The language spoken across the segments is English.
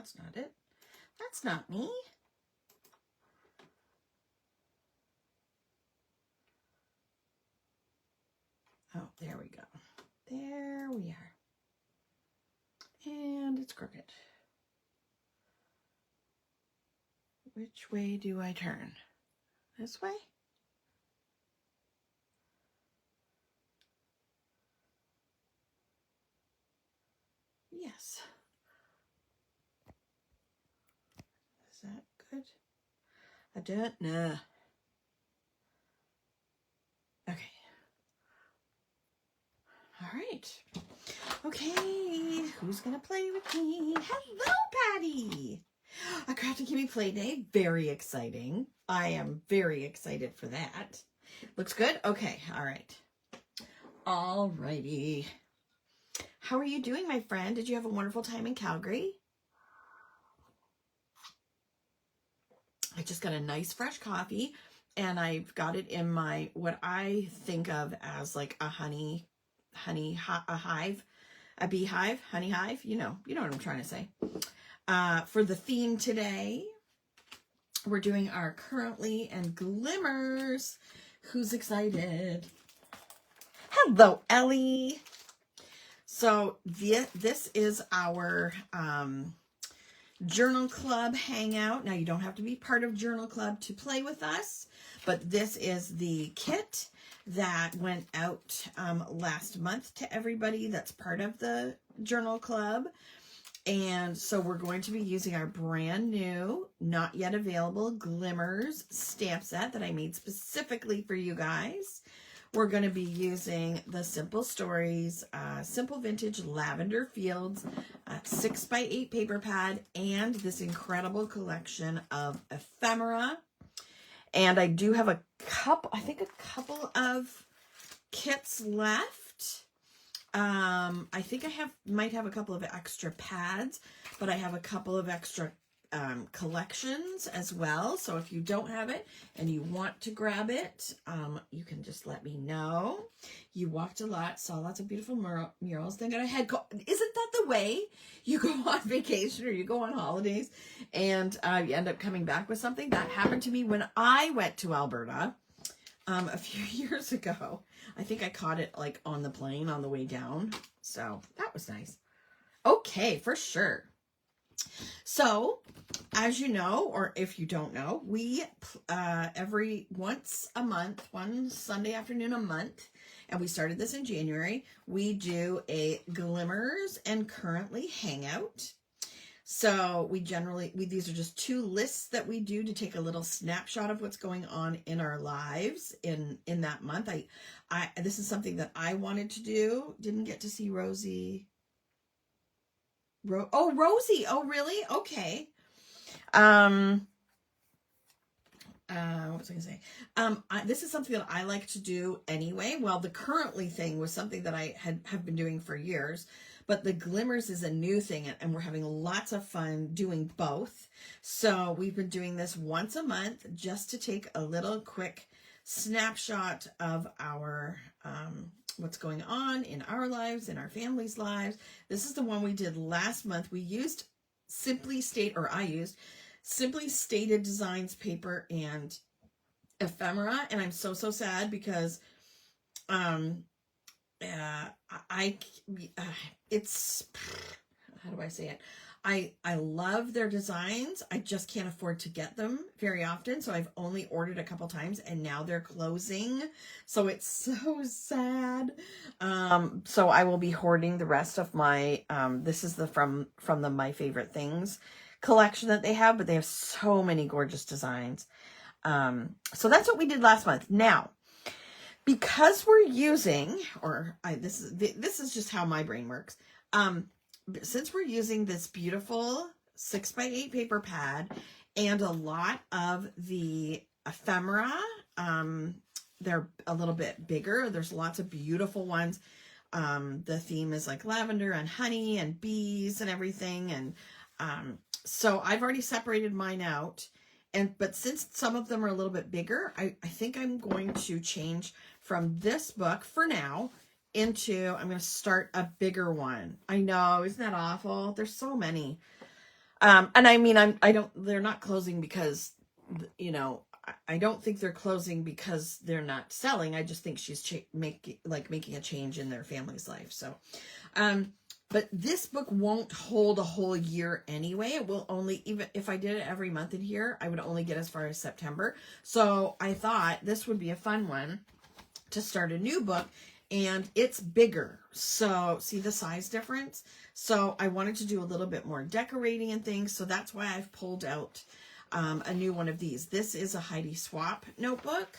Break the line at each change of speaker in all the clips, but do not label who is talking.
that's not it. That's not me. Oh, there we go. There we are. And it's crooked. Which way do I turn? This way? Yes. Is that good? I don't know. Okay. All right. Okay, who's gonna play with me? Hello, Patty. A Kraftin Kimmie play day. Very exciting. I am very excited for that. Looks good? Okay, all right. All righty. How are you doing, my friend? Did you have a wonderful time in Calgary? I just got a nice fresh coffee, and I've got it in my, what I think of as like a hive, a beehive, honey hive. You know what I'm trying to say. For the theme today, we're doing our Currently and Glimmers. Who's excited? Hello, Ellie. So this is our Journal Club hangout. Now, you don't have to be part of Journal Club to play with us, but this is the kit that went out last month to everybody that's part of the Journal Club. And so we're going to be using our brand new, not yet available Glimmers stamp set that I made specifically for you guys. We're going to be using the Simple Stories, Simple Vintage Lavender Fields 6x8 paper pad, and this incredible collection of ephemera. And I do have a couple of kits left. I think I might have a couple of extra pads, but I have a couple of extra collections as well. So if you don't have it and you want to grab it, you can just let me know. You walked a lot, saw lots of beautiful murals, then got a head cold. Isn't that the way you go on vacation or you go on holidays and you end up coming back with something? That happened to me when I went to Alberta a few years ago. I think I caught it like on the plane on the way down. So that was nice. Okay, for sure. So, as you know, or if you don't know, we every once a month, one Sunday afternoon a month, and we started this in January, we do a Glimmers and Currently hangout. So these are just two lists that we do to take a little snapshot of what's going on in our lives in that month. This is something that I wanted to do. Didn't get to see Rosie. Rosie. Oh, really? Okay. What was I gonna say? This is something that I like to do anyway. Well, the Currently thing was something that I have been doing for years, but the Glimmers is a new thing, and we're having lots of fun doing both. So we've been doing this once a month just to take a little quick snapshot of our what's going on in our lives, in our families' lives. This is the one we did last month. We used I used Simply Stated Designs paper and ephemera, and I'm so sad because it's, how do I say it? I love their designs. I just can't afford to get them very often. So I've only ordered a couple times and now they're closing. So it's so sad. So I will be hoarding the rest of my, this is from the My Favorite Things collection that they have, but they have so many gorgeous designs. So that's what we did last month. Now, because we're using, this is just how my brain works. Since we're using this beautiful 6x8 paper pad and a lot of the ephemera, they're a little bit bigger. There's lots of beautiful ones. The theme is like lavender and honey and bees and everything. And so I've already separated mine out. But since some of them are a little bit bigger, I think I'm going to change from this book for now I'm going to start a bigger one. I know, isn't that awful? There's so many. And I mean, they're not closing because, you know, I don't think they're closing because they're not selling. I just think she's making a change in their family's life. So, but this book won't hold a whole year anyway. It will only, even if I did it every month in here, I would only get as far as September. So I thought this would be a fun one to start a new book, and it's bigger. So see the size difference? So I wanted to do a little bit more decorating and things. So that's why I've pulled out a new one of these. This is a Heidi Swap notebook.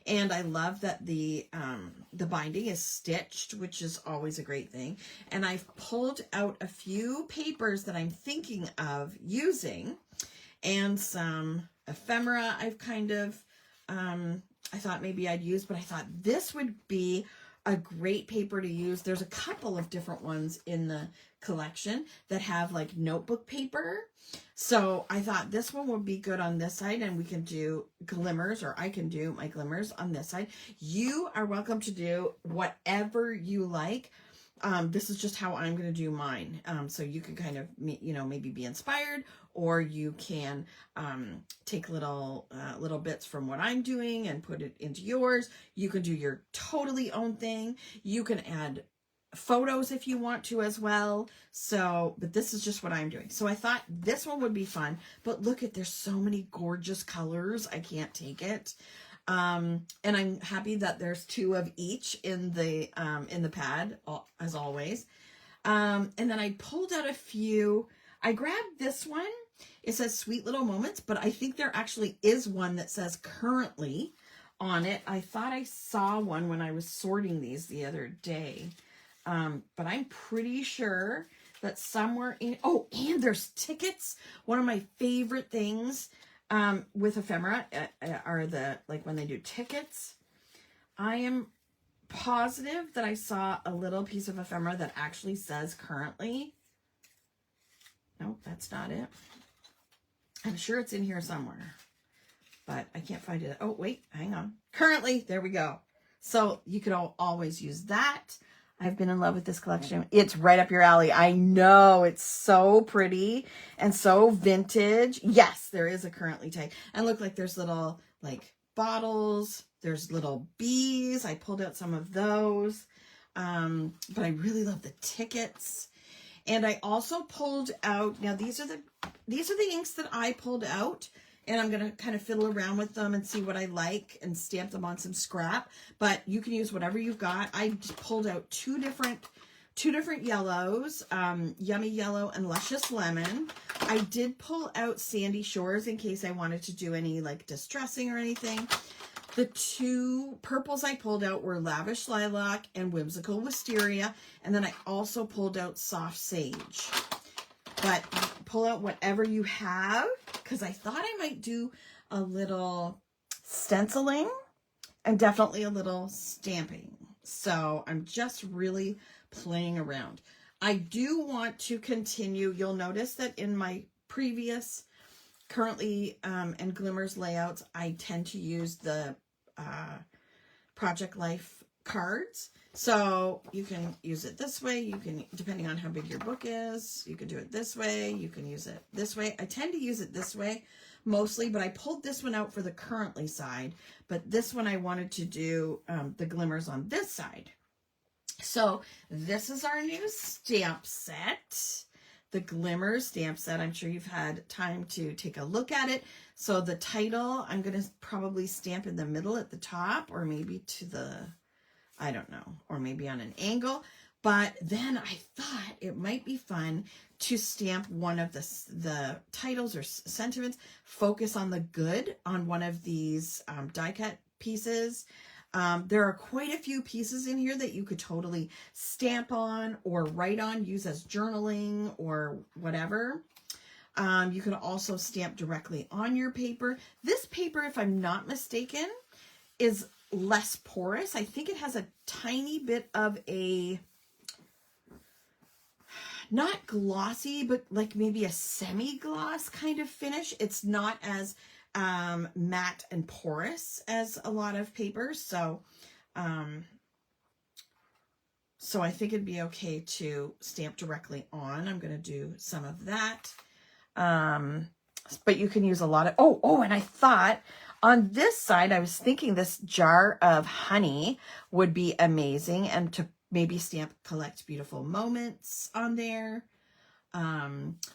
And I love that the binding is stitched, which is always a great thing. And I've pulled out a few papers that I'm thinking of using, and some ephemera I've kind of, I thought maybe I'd use, but I thought this would be a great paper to use. There's a couple of different ones in the collection that have like notebook paper. So I thought this one would be good on this side, and we can do glimmers, or I can do my glimmers on this side. You are welcome to do whatever you like. This is just how I'm going to do mine. So you can kind of, you know, maybe be inspired, or you can take little bits from what I'm doing and put it into yours. You can do your totally own thing. You can add photos if you want to as well. So, but this is just what I'm doing. So I thought this one would be fun, but look at, there's so many gorgeous colors. I can't take it. And I'm happy that there's 2 of each in the pad, as always. And then I pulled out a few. I grabbed this one. It says Sweet Little Moments, but I think there actually is one that says currently on it. I thought I saw one when I was sorting these the other day. But I'm pretty sure that somewhere in, oh, and there's tickets. One of my favorite things with ephemera are the, like when they do tickets. I am positive that I saw a little piece of ephemera that actually says currently. Nope, that's not it. I'm sure it's in here somewhere, but I can't find it. Oh, wait, hang on. Currently, there we go. So you could always use that. I've been in love with this collection. It's right up your alley. I know, it's so pretty and so vintage. Yes, there is a currently tag. And look, like there's little like bottles. There's little bees. I pulled out some of those. But I really love the tickets. And I also pulled out, now these are the inks that I pulled out. And I'm going to kind of fiddle around with them and see what I like and stamp them on some scrap. But you can use whatever you've got. I just pulled out two different yellows, Yummy Yellow and Luscious Lemon. I did pull out Sandy Shores in case I wanted to do any like distressing or anything. The 2 purples I pulled out were Lavish Lilac and Whimsical Wisteria. And then I also pulled out Soft Sage. But pull out whatever you have, because I thought I might do a little stenciling and definitely a little stamping. So I'm just really playing around. I do want to continue. You'll notice that in my previous currently and Glimmers layouts, I tend to use the Project Life cards. So you can use it this way. You can, depending on how big your book is, you can do it this way. You can use it this way. I tend to use it this way mostly, but I pulled this one out for the currently side. But this one I wanted to do the glimmers on this side. So this is our new stamp set. The Glimmers stamp set. I'm sure you've had time to take a look at it. So the title, I'm going to probably stamp in the middle at the top, or maybe to the, I don't know, or maybe on an angle. But then I thought it might be fun to stamp one of the titles or sentiments, focus on the good on one of these die cut pieces. There are quite a few pieces in here that you could totally stamp on or write on, use as journaling or whatever. You can also stamp directly on your paper. This paper, if I'm not mistaken, is less porous. I think it has a tiny bit of a, not glossy, but like maybe a semi-gloss kind of finish. It's not as matte and porous as a lot of papers. So, so I think it'd be okay to stamp directly on. I'm going to do some of that. But you can use a lot of, oh, and I thought on this side, I was thinking this jar of honey would be amazing, and to maybe stamp collect beautiful moments on there.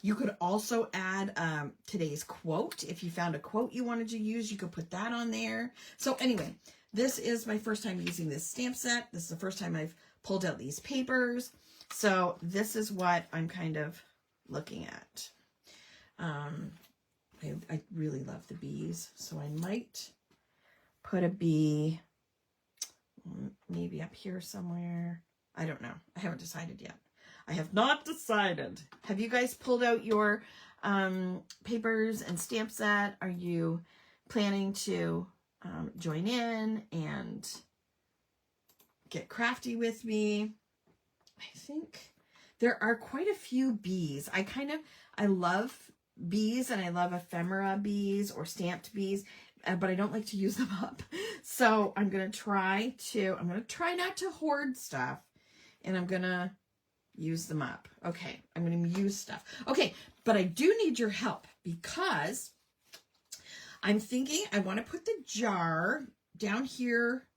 You could also add today's quote. If you found a quote you wanted to use, you could put that on there. So anyway, this is my first time using this stamp set. This is the first time I've pulled out these papers. So this is what I'm kind of looking at. I really love the bees, so I might put a bee maybe up here somewhere. I don't know. I haven't decided yet. I have not decided. Have you guys pulled out your papers and stamp set? Are you planning to join in and get crafty with me? I think there are quite a few bees. I love bees, and I love ephemera bees or stamped bees, but I don't like to use them up. So I'm going to try not to hoard stuff, and I'm going to use them up. Okay, I'm going to use stuff. Okay, but I do need your help, because I'm thinking I want to put the jar down here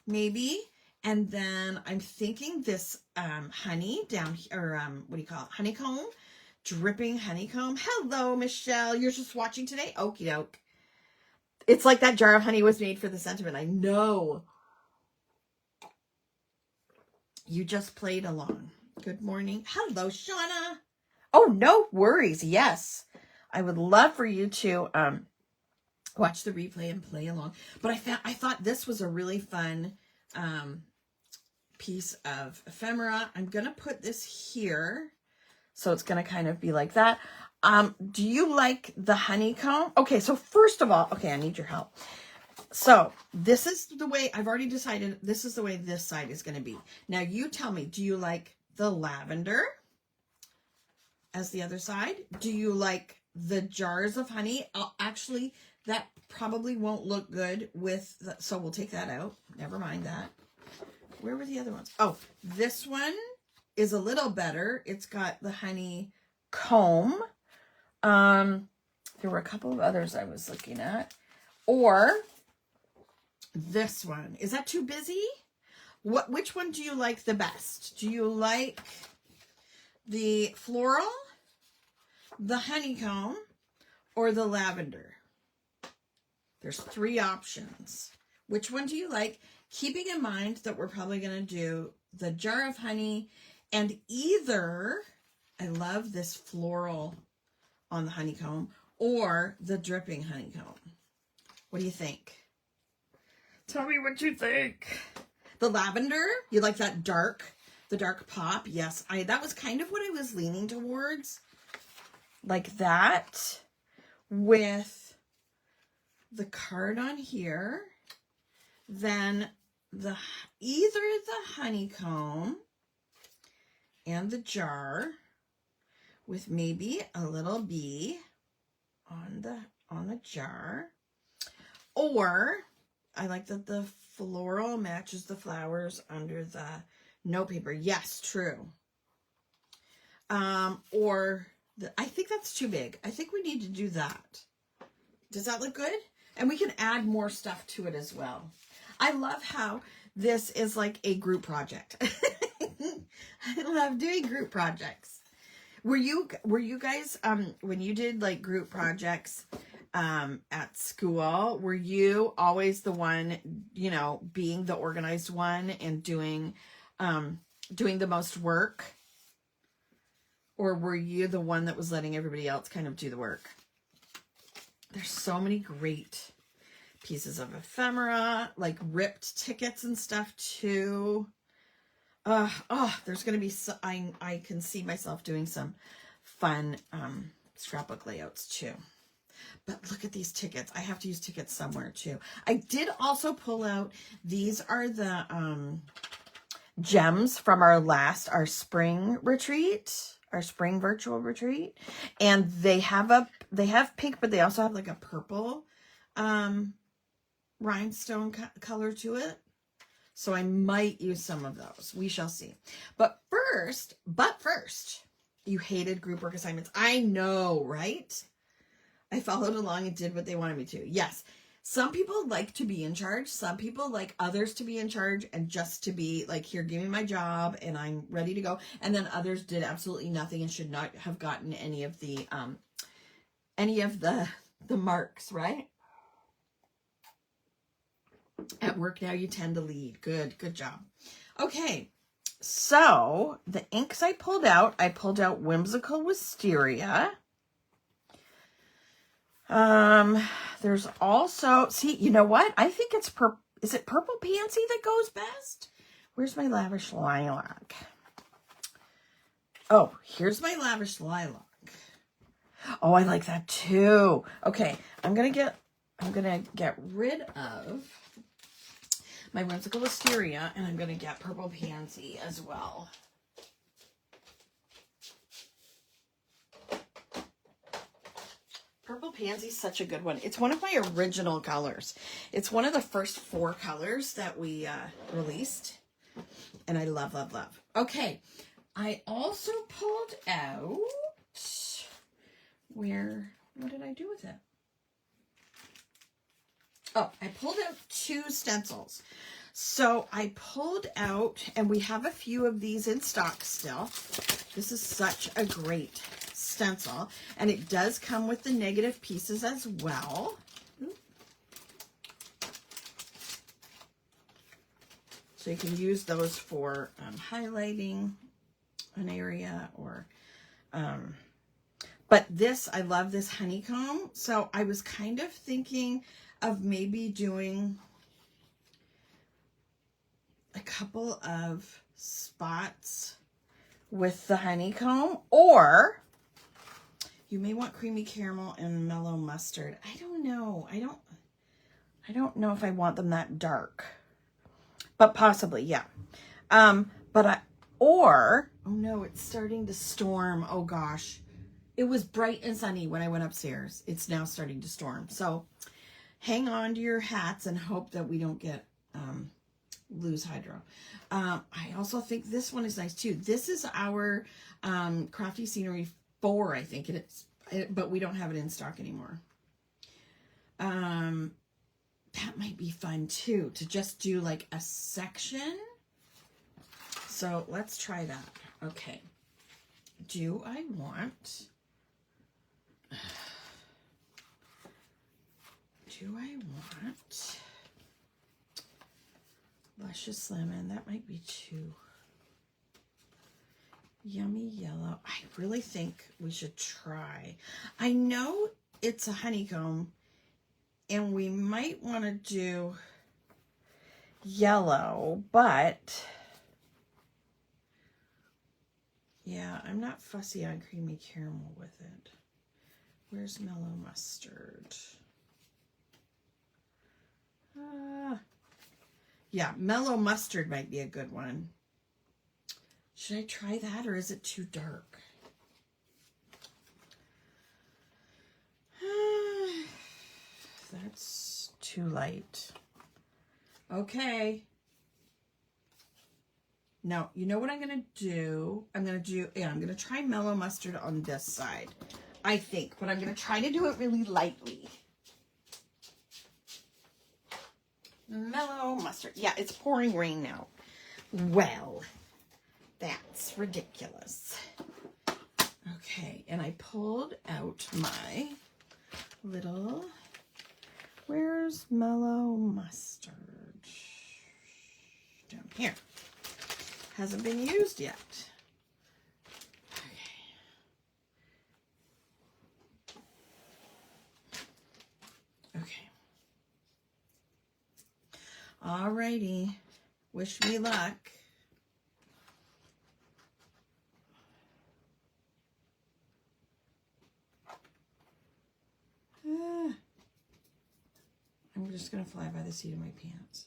maybe, and then I'm thinking this honey down here, or what do you call it, honeycomb, dripping honeycomb. Hello, Michelle, you're just watching today? Okie doke. It's like that jar of honey was made for the sentiment. I know. You just played along. Good morning. Hello, Shauna. Oh, no worries. Yes, I would love for you to watch the replay and play along. But I thought this was a really fun piece of ephemera. I'm gonna put this here, so it's gonna kind of be like that. Do you like the honeycomb? Okay, so first of all, okay, I need your help. So this is the way, I've already decided this is the way this side is going to be. Now you tell me, do you like the lavender as the other side? Do you like the jars of honey? Actually, that probably won't look good with, so we'll take that out. Never mind that. Where were the other ones? Oh, this one is a little better. It's got the honey comb. There were a couple of others I was looking at. Or this one. Is that too busy? Which one do you like the best? Do you like the floral, the honeycomb, or the lavender? There's 3 options. Which one do you like? Keeping in mind that we're probably going to do the jar of honey, and either, I love this floral on the honeycomb, or the dripping honeycomb. What do you think? Tell me what you think. The lavender, you like that the dark pop? Yes, that was kind of what I was leaning towards. Like that, with the card on here. Then either the honeycomb and the jar with maybe a little bee on the jar. Or I like that the floral matches the flowers under the note paper. Yes, true. I think that's too big. I think we need to do that. Does that look good? And we can add more stuff to it as well. I love how this is like a group project. I love doing group projects. Were you guys, when you did like group projects at school, were you always the one, being the organized one and doing the most work? Or were you the one that was letting everybody else kind of do the work? There's so many great pieces of ephemera, like ripped tickets and stuff too. There's going to be, I can see myself doing some fun scrapbook layouts too. But look at these tickets. I have to use tickets somewhere too. I did also pull out, these are the gems from our spring retreat, our spring virtual retreat. And they have pink, but they also have like a purple rhinestone color to it. So I might use some of those. We shall see. But first, You hated group work assignments. I know, right? I followed along and did what they wanted me to. Yes. Some people like to be in charge. Some people like others to be in charge and just to be like, here, give me my job and I'm ready to go. And then others did absolutely nothing and should not have gotten any of the marks, right? At work now you tend to lead. Good job. Okay. So the inks I pulled out Whimsical Wisteria. There's also, see, you know what? I think it's is it Purple Pansy that goes best? Where's my Lavish Lilac? Oh, here's my Lavish Lilac. Oh, I like that too. Okay, I'm gonna get rid of my Whimsical Wisteria, and I'm gonna get Purple Pansy as well. Purple Pansy is such a good one. It's one of my original colors. It's one of the first 4 colors that we released. And I love, love, love. Okay. I also pulled out... What did I do with it? Oh, I pulled out 2 stencils. So I pulled out, and we have a few of these in stock still. This is such a great stencil, and it does come with the negative pieces as well. So you can use those for highlighting an area or but this, I love this honeycomb. So I was kind of thinking of maybe doing a couple of spots with the honeycomb, or you may want creamy caramel and mellow mustard. I don't know. I don't know if I want them that dark, but possibly, yeah. Oh no, it's starting to storm. Oh gosh. It was bright and sunny when I went upstairs. It's now starting to storm. So hang on to your hats and hope that we don't get, lose hydro. I also think this one is nice too. This is our, Crafty Scenery 4, I think it is, but we don't have it in stock anymore. That might be fun too, to just do like a section. So let's try that. Okay. Do I want Luscious Lemon? That might be too Yummy Yellow. I really think we should try. I know it's a honeycomb, and we might want to do yellow, but yeah, I'm not fussy on creamy caramel with it. Where's mellow mustard? Yeah, mellow mustard might be a good one. Should I try that, or is it too dark? That's too light. Okay. Now, you know what I'm going to do? I'm going to try mellow mustard on this side, I think, but I'm going to try to do it really lightly. Mellow mustard. Yeah, it's pouring rain now. Well, that's ridiculous. Okay, and I pulled out my little, where's mellow mustard? Down here. Hasn't been used yet. Okay. Alrighty. Wish me luck. I'm just going to fly by the seat of my pants.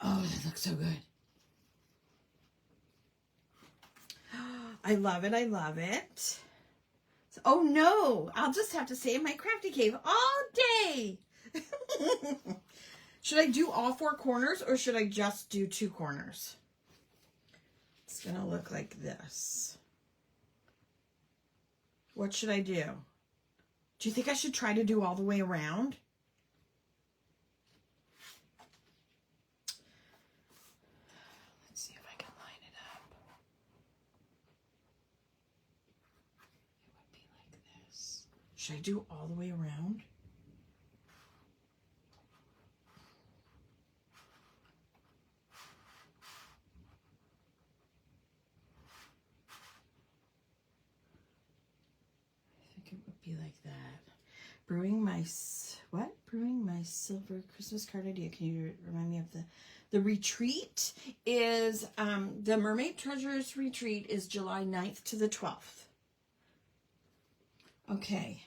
Oh, that looks so good. I love it. I love it. Oh no, I'll just have to stay in my crafty cave all day. Should I do all 4 corners or should I just do 2 corners? It's going to look like this. What should I do? Do you think I should try to do all the way around? Let's see if I can line it up. It would be like this. Should I do all the way around? It would be like that. Brewing my silver Christmas card idea. Can you remind me of the retreat is the Mermaid Treasures retreat is July 9th to the 12th. Okay.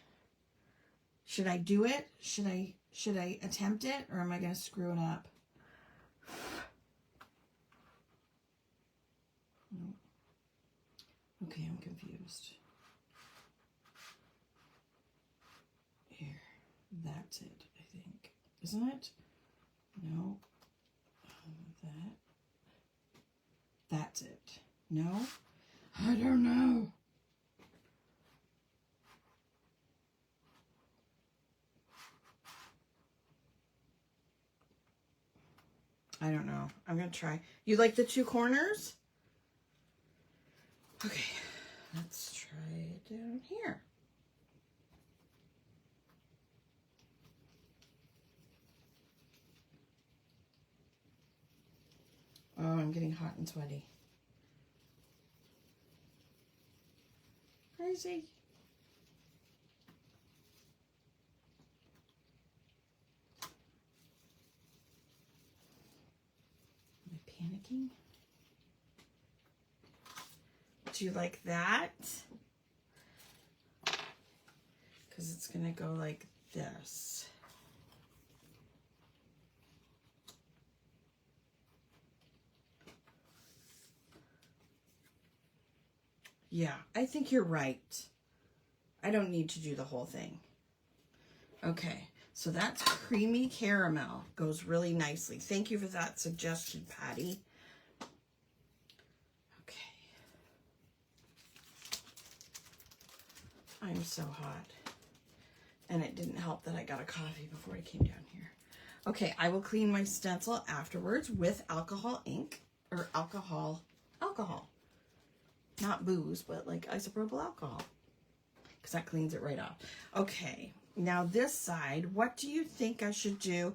Should I do it? Should I attempt it or am I going to screw it up? Okay, I'm confused. Here, that's it, I think. Isn't it? No. That's it. No? I don't know. I don't know. I'm going to try. You like the 2 corners? Okay, let's try it down here. Oh, I'm getting hot and sweaty. Crazy. Am I panicking? Do you like that? Because it's going to go like this. Yeah, I think you're right. I don't need to do the whole thing. Okay, so that's creamy caramel. Goes really nicely. Thank you for that suggestion, Patty. Okay. I'm so hot. And it didn't help that I got a coffee before I came down here. Okay, I will clean my stencil afterwards with alcohol ink, or alcohol. Not booze, but like isopropyl alcohol, because that cleans it right off. Okay, now this side, what do you think I should do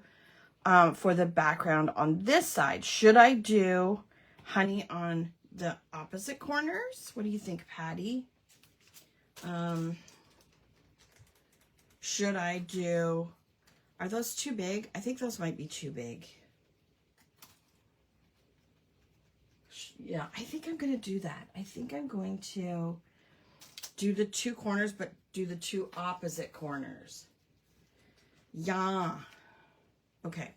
for the background on this side? Should I do honey on the opposite corners? What do you think, Patty? Should I do, are those too big? I think those might be too big. Yeah, I think I'm going to do that. I think I'm going to do the 2 corners, but do the 2 opposite corners. Yeah. Okay.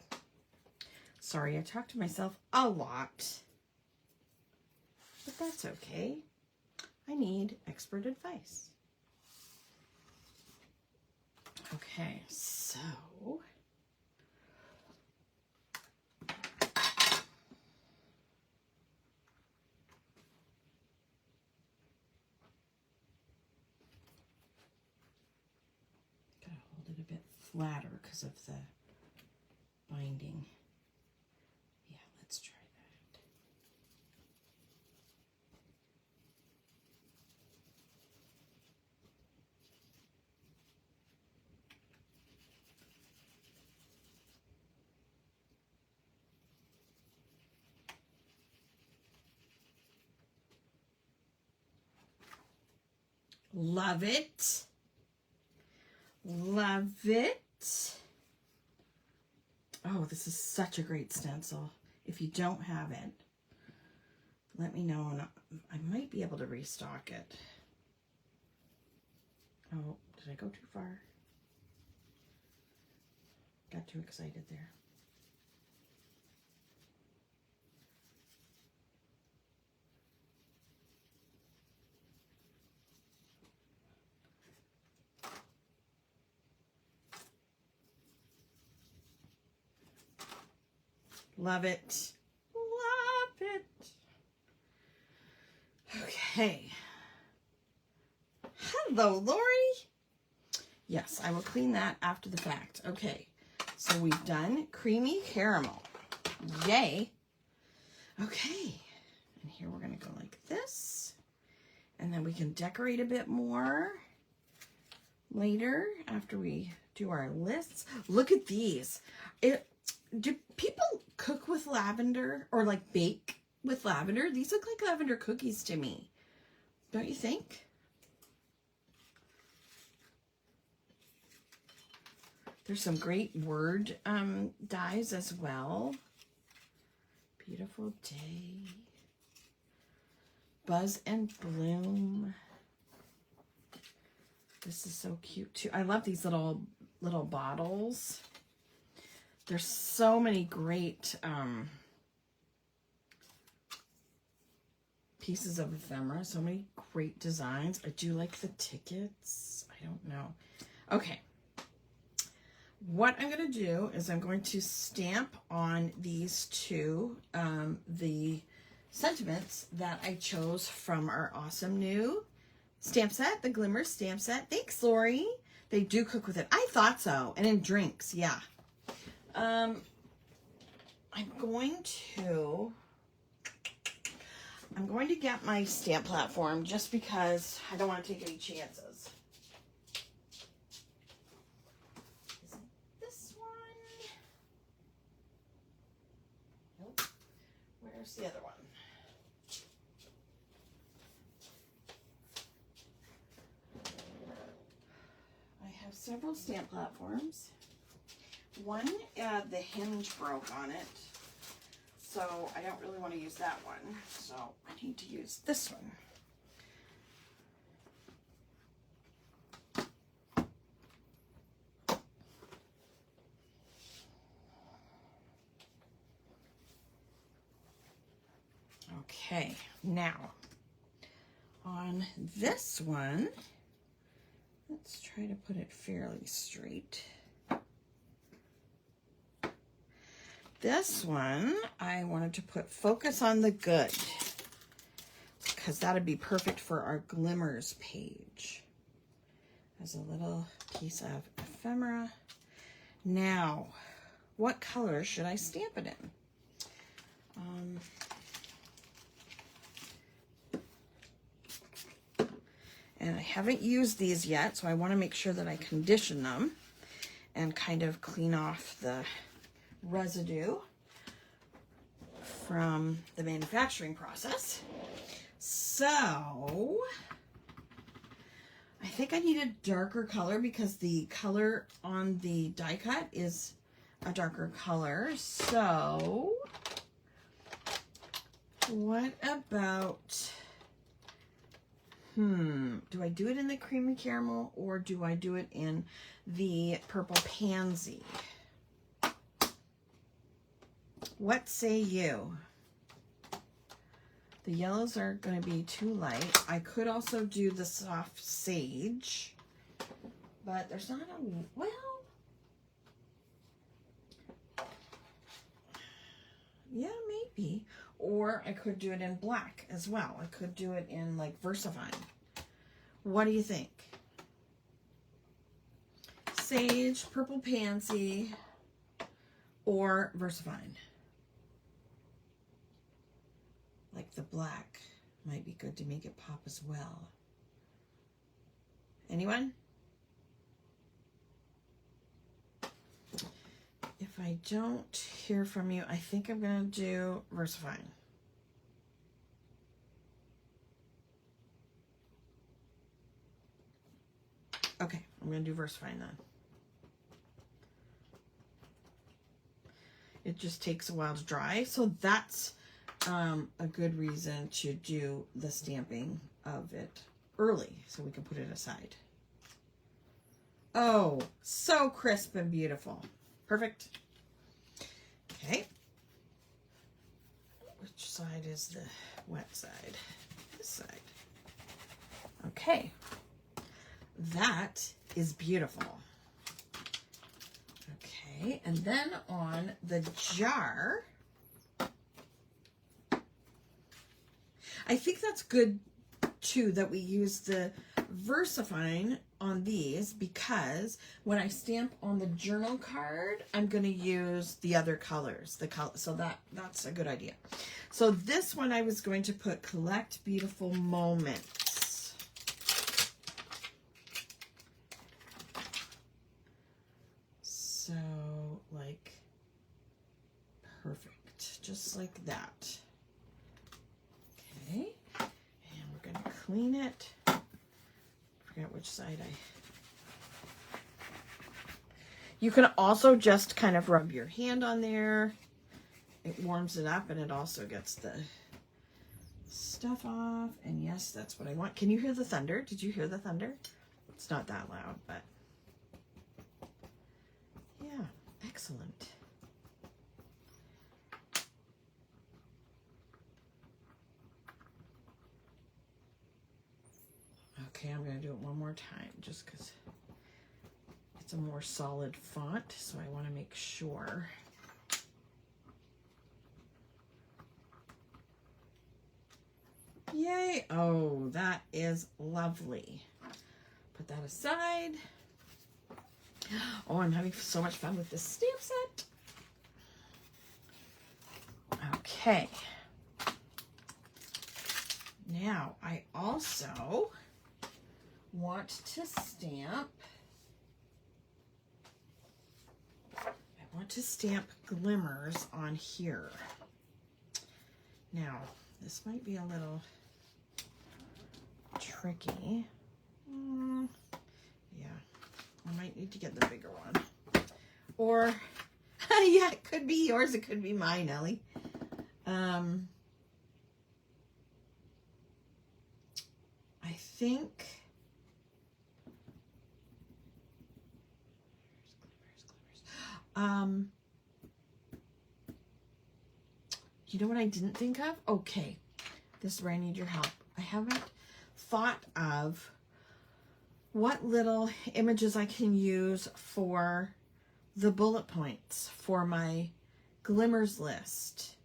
Sorry, I talk to myself a lot. But that's okay. I need expert advice. Okay, so... a bit flatter because of the binding. Yeah, let's try that. Love it. Love it. Oh, this is such a great stencil. If you don't have it, let me know and I might be able to restock it. Oh, did I go too far? Got too excited there. Love it. Love it. Okay. Hello, Lori. Yes, I will clean that after the fact. Okay, so we've done creamy caramel. Yay. Okay, and here we're going to go like this. And then we can decorate a bit more later after we do our lists. Look at these. Do people cook with lavender or like bake with lavender? These look like lavender cookies to me. Don't you think? There's some great word dies as well. Beautiful day. Buzz and bloom. This is so cute too. I love these little bottles. There's so many great pieces of ephemera. So many great designs. I do like the tickets. I don't know. Okay. What I'm going to do is I'm going to stamp on these two, the sentiments that I chose from our awesome new stamp set, the Glimmers stamp set. Thanks, Lori. They do cook with it. I thought so. And in drinks, yeah. I'm going to get my stamp platform just because I don't want to take any chances. Where's the other one? I have several stamp platforms. One, the hinge broke on it, so I don't really want to use that one. So I need to use this one. Okay, now on this one, let's try to put it fairly straight. This one, I wanted to put focus on the good because that'd be perfect for our Glimmers page. As a little piece of ephemera. Now, what color should I stamp it in? And I haven't used these yet, so I want to make sure that I condition them and kind of clean off the residue from the manufacturing process. So I think I need a darker color because the color on the die cut is a darker color. So what about, do I do it in the creamy caramel or do I do it in the purple pansy? What say you? The yellows are going to be too light. I could also do the soft sage, but there's not a, well, yeah, maybe. Or I could do it in black as well. I could do it in like VersaFine. What do you think? Sage, purple pansy, or VersaFine? Like the black might be good to make it pop as well. Anyone? If I don't hear from you, I think I'm going to do VersaFine. Okay, I'm going to do VersaFine then. It just takes a while to dry, so that's a good reason to do the stamping of it early so we can put it aside. Oh, so crisp and beautiful. Perfect. Okay. Which side is the wet side? This side. Okay. That is beautiful. Okay, and then on the jar, I think that's good too that we use the VersaFine on these, because when I stamp on the journal card, I'm going to use the other colors, so that's a good idea. So this one I was going to put collect beautiful moments. So like perfect, just like that. Okay, and we're going to clean it. Forget which side You can also just kind of rub your hand on there. It warms it up and it also gets the stuff off. And yes, that's what I want. Can you hear the thunder? Did you hear the thunder? It's not that loud, but yeah, excellent. Okay, I'm going to do it one more time just because it's a more solid font, so I want to make sure. Yay! Oh, that is lovely. Put that aside. Oh, I'm having so much fun with this stamp set. Okay. Now, I also want to stamp. I want to stamp Glimmers on here. Now, this might be a little tricky. Yeah, I might need to get the bigger one. Or, yeah, it could be yours, it could be mine, Ellie. I think you know what I didn't think of? Okay, this is where I need your help. I haven't thought of what little images I can use for the bullet points for my Glimmers list.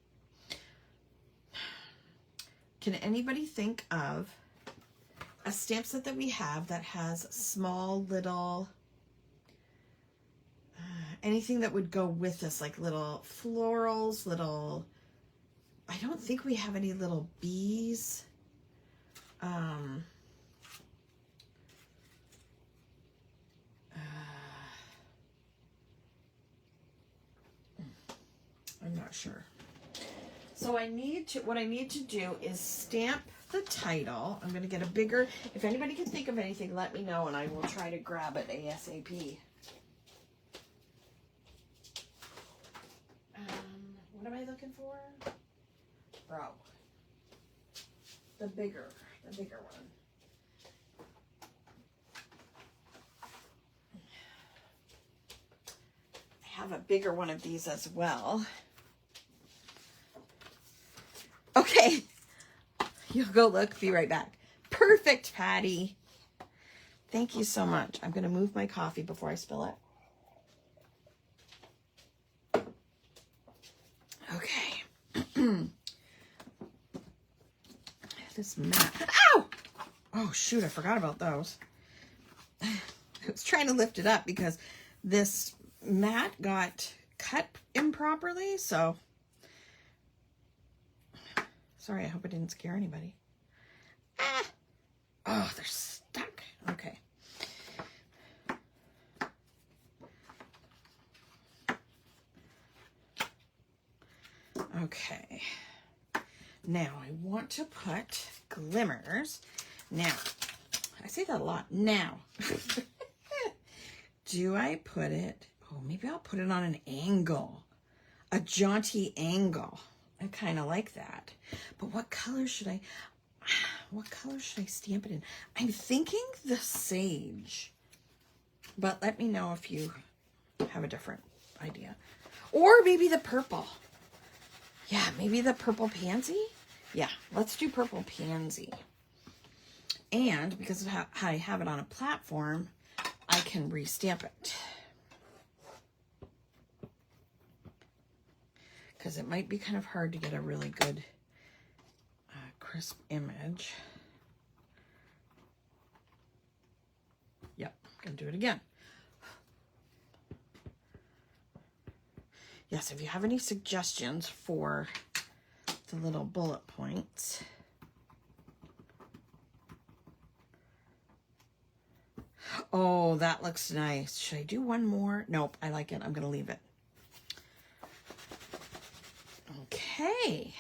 Can anybody think of a stamp set that we have that has small little, anything that would go with this, like little florals, little, I don't think we have any little bees. I'm not sure. So I need to, what I need to do is stamp the title. I'm going to get a bigger, if anybody can think of anything, let me know and I will try to grab it ASAP. What am I looking for? Bro. The bigger one. I have a bigger one of these as well. Okay. You'll go look, be right back. Perfect, Patty. Thank you so much. I'm going to move my coffee before I spill it. Okay. This mat. Ow! Oh, shoot, I forgot about those. I was trying to lift it up because this mat got cut improperly, so sorry, I hope it didn't scare anybody. Ah! Oh, they're stuck. Okay. Okay. Now, I want to put Glimmers. Now, I say that a lot. Now, do I put it, oh, maybe I'll put it on an angle, a jaunty angle. I kind of like that. But what color should I stamp it in? I'm thinking the sage. But let me know if you have a different idea. Or maybe the purple. Yeah, maybe the purple pansy? Yeah, let's do purple pansy. And because of how I have it on a platform, I can restamp it. Because it might be kind of hard to get a really good crisp image. Yep, gonna do it again. Yes, if you have any suggestions for the little bullet points. Oh, that looks nice. Should I do one more? Nope, I like it. I'm gonna leave it. Okay.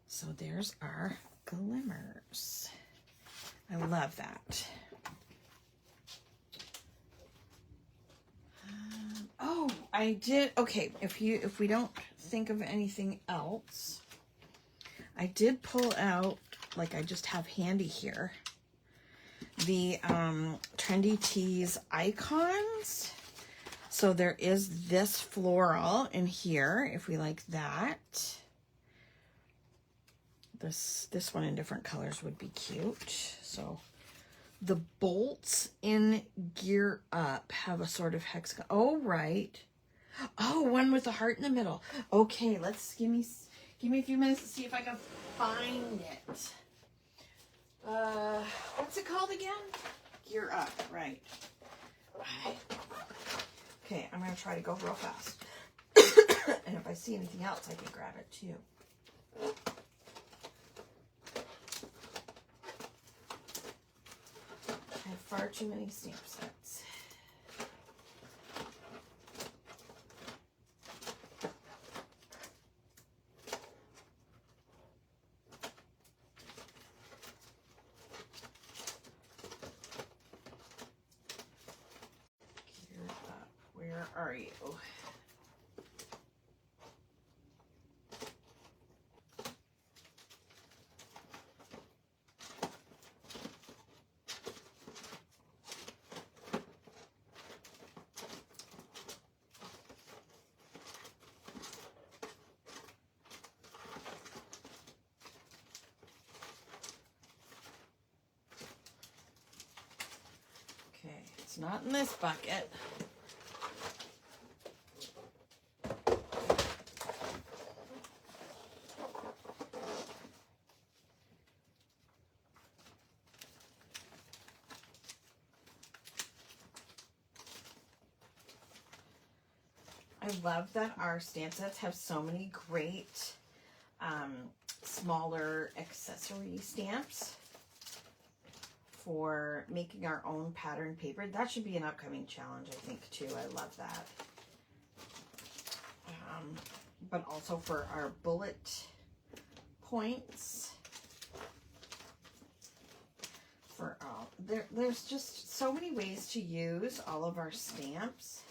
So there's our Glimmers. I love that. Oh, I did. Okay, if we don't think of anything else, I did pull out, like I just have handy here, the Trendy Tees icons. So there is this floral in here, if we like that. This one in different colors would be cute. So the bolts in Gear Up have a sort of hexagon. Oh, right. Oh, one with a heart in the middle. Okay, let's give me a few minutes to see if I can find it. What's it called again? Gear Up, right. Okay, I'm going to try to go real fast. And if I see anything else, I can grab it too. I have far too many stamp sets. Gear Up, where are you? Okay, it's not in this bucket. I love that our stamp sets have so many great smaller accessory stamps for making our own pattern paper. That should be an upcoming challenge, I think, too. I love that. But also for our bullet points. For there's just so many ways to use all of our stamps.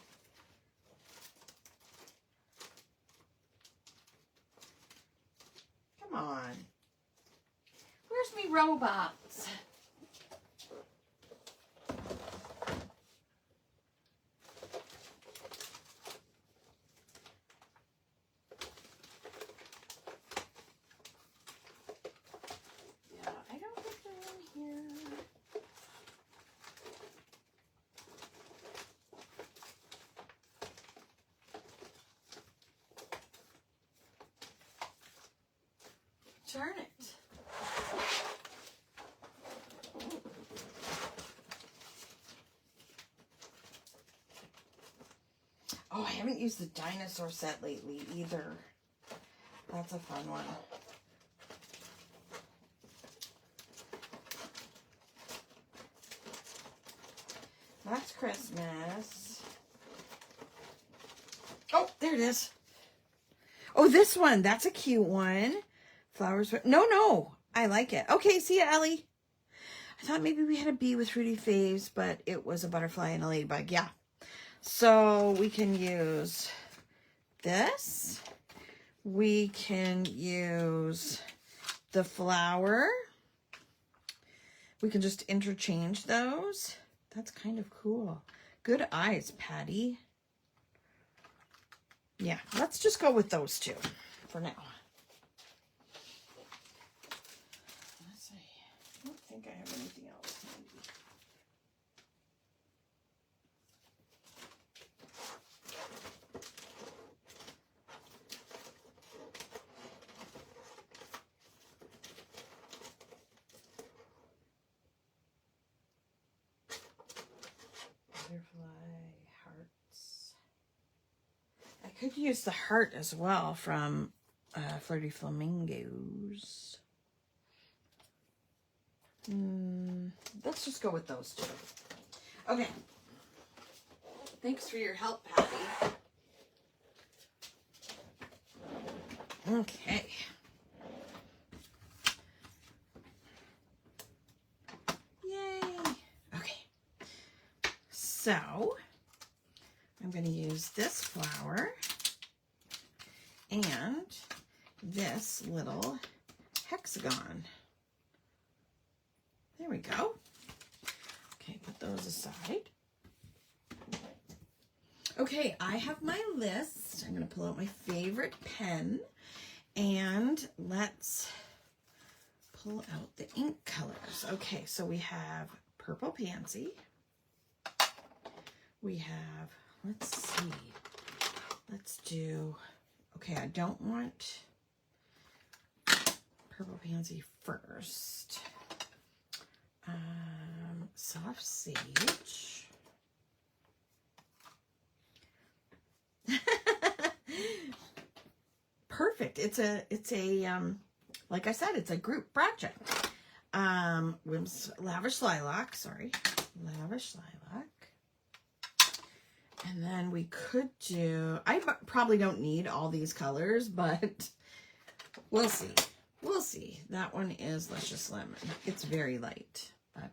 Come on. Where's me robots? Yeah, I don't think they're in here. Darn it. Oh, I haven't used the dinosaur set lately either. That's a fun one. That's Christmas. Oh, there it is. Oh, this one. That's a cute one. Flowers. No. I like it. Okay, see ya, Ellie. I thought maybe we had a bee with fruity faves, but it was a butterfly and a ladybug. Yeah. So we can use this. We can use the flower. We can just interchange those. That's kind of cool. Good eyes, Patty. Yeah, let's just go with those two for now. Let's see. I don't think I have anything else. Maybe. Could use the heart as well from Flirty Flamingos. Let's just go with those two. Okay. Thanks for your help, Patty. Okay. Yay. Okay. So, I'm going to use this flower and this little hexagon. There we go. Okay, put those aside. Okay, I have my list. I'm going to pull out my favorite pen and let's pull out the ink colors. Okay, so we have Purple Pansy. We have, let's see, let's do, okay, I don't want Purple Pansy first. Soft Sage. Perfect. It's a like I said, it's a group project. Lavish Lilac, sorry. Lavish Lilac. And then we could do, I probably don't need all these colors, but we'll see. We'll see. That one is Luscious Lemon. It's very light. But,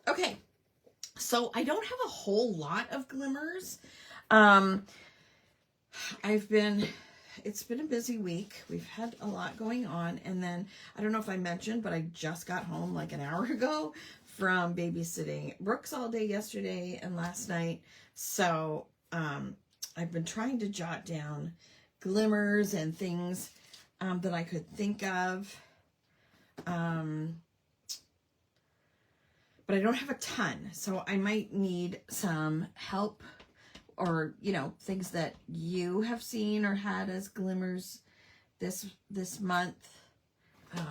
okay. So I don't have a whole lot of glimmers. It's been a busy week. We've had a lot going on. And then, I don't know if I mentioned, but I just got home like an hour ago from babysitting Brooks all day yesterday and last night. So, I've been trying to jot down glimmers and things that I could think of. But I don't have a ton, so I might need some help or, you know, things that you have seen or had as glimmers this month. I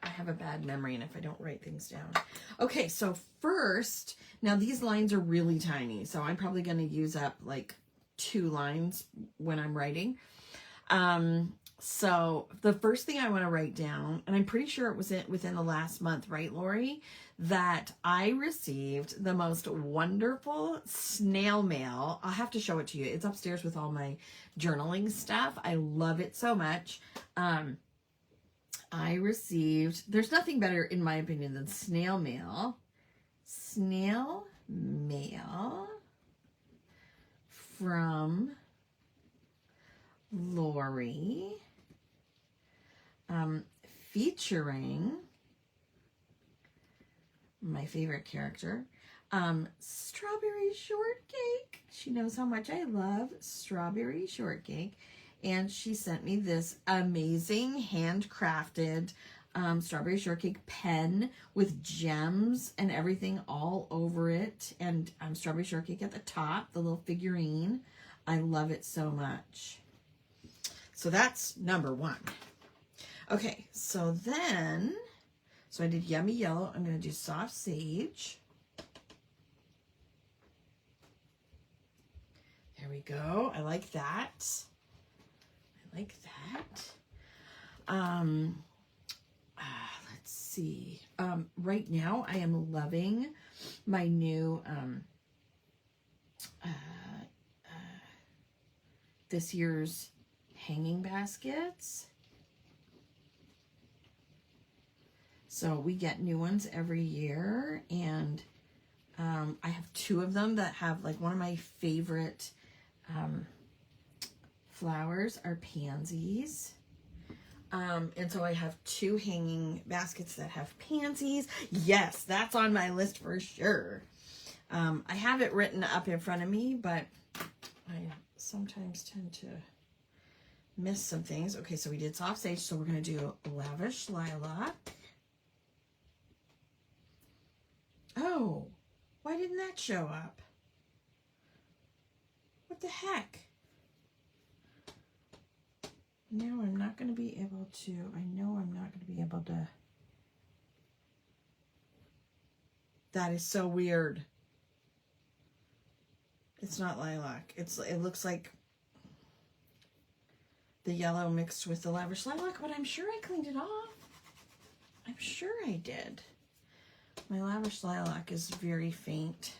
have a bad memory, and if I don't write things down. Okay, so first, now these lines are really tiny, so I'm probably going to use up like 2 lines when I'm writing. So the first thing I want to write down, and I'm pretty sure it was within the last month, right, Lori, that I received the most wonderful snail mail. I'll have to show it to you. It's upstairs with all my journaling stuff. I love it so much. I received, there's nothing better in my opinion than snail mail. Snail mail from Lori, featuring my favorite character, Strawberry Shortcake. She knows how much I love Strawberry Shortcake, and she sent me this amazing handcrafted Strawberry Shortcake pen with gems and everything all over it, and Strawberry Shortcake at the top, the little figurine. I love it so much. So that's number 1. Okay, so then, I did Yummy Yellow. I'm going to do Soft Sage. There we go. I like that. I like that. Let's see. Right now, I am loving my new this year's hanging baskets. So we get new ones every year, and I have 2 of them that have like one of my favorite flowers are pansies. And so I have 2 hanging baskets that have pansies. Yes, that's on my list for sure. I have it written up in front of me, but I sometimes tend to miss some things. Okay, so we did Soft Sage, so we're going to do Lavish Lilac. Oh, why didn't that show up? What the heck? Now I'm not going to be able to, I know I'm not going to be able to. That is so weird. It's not lilac. It looks like the yellow mixed with the lavish lilac, but I'm sure I cleaned it off. I'm sure I did. My lavish lilac is very faint.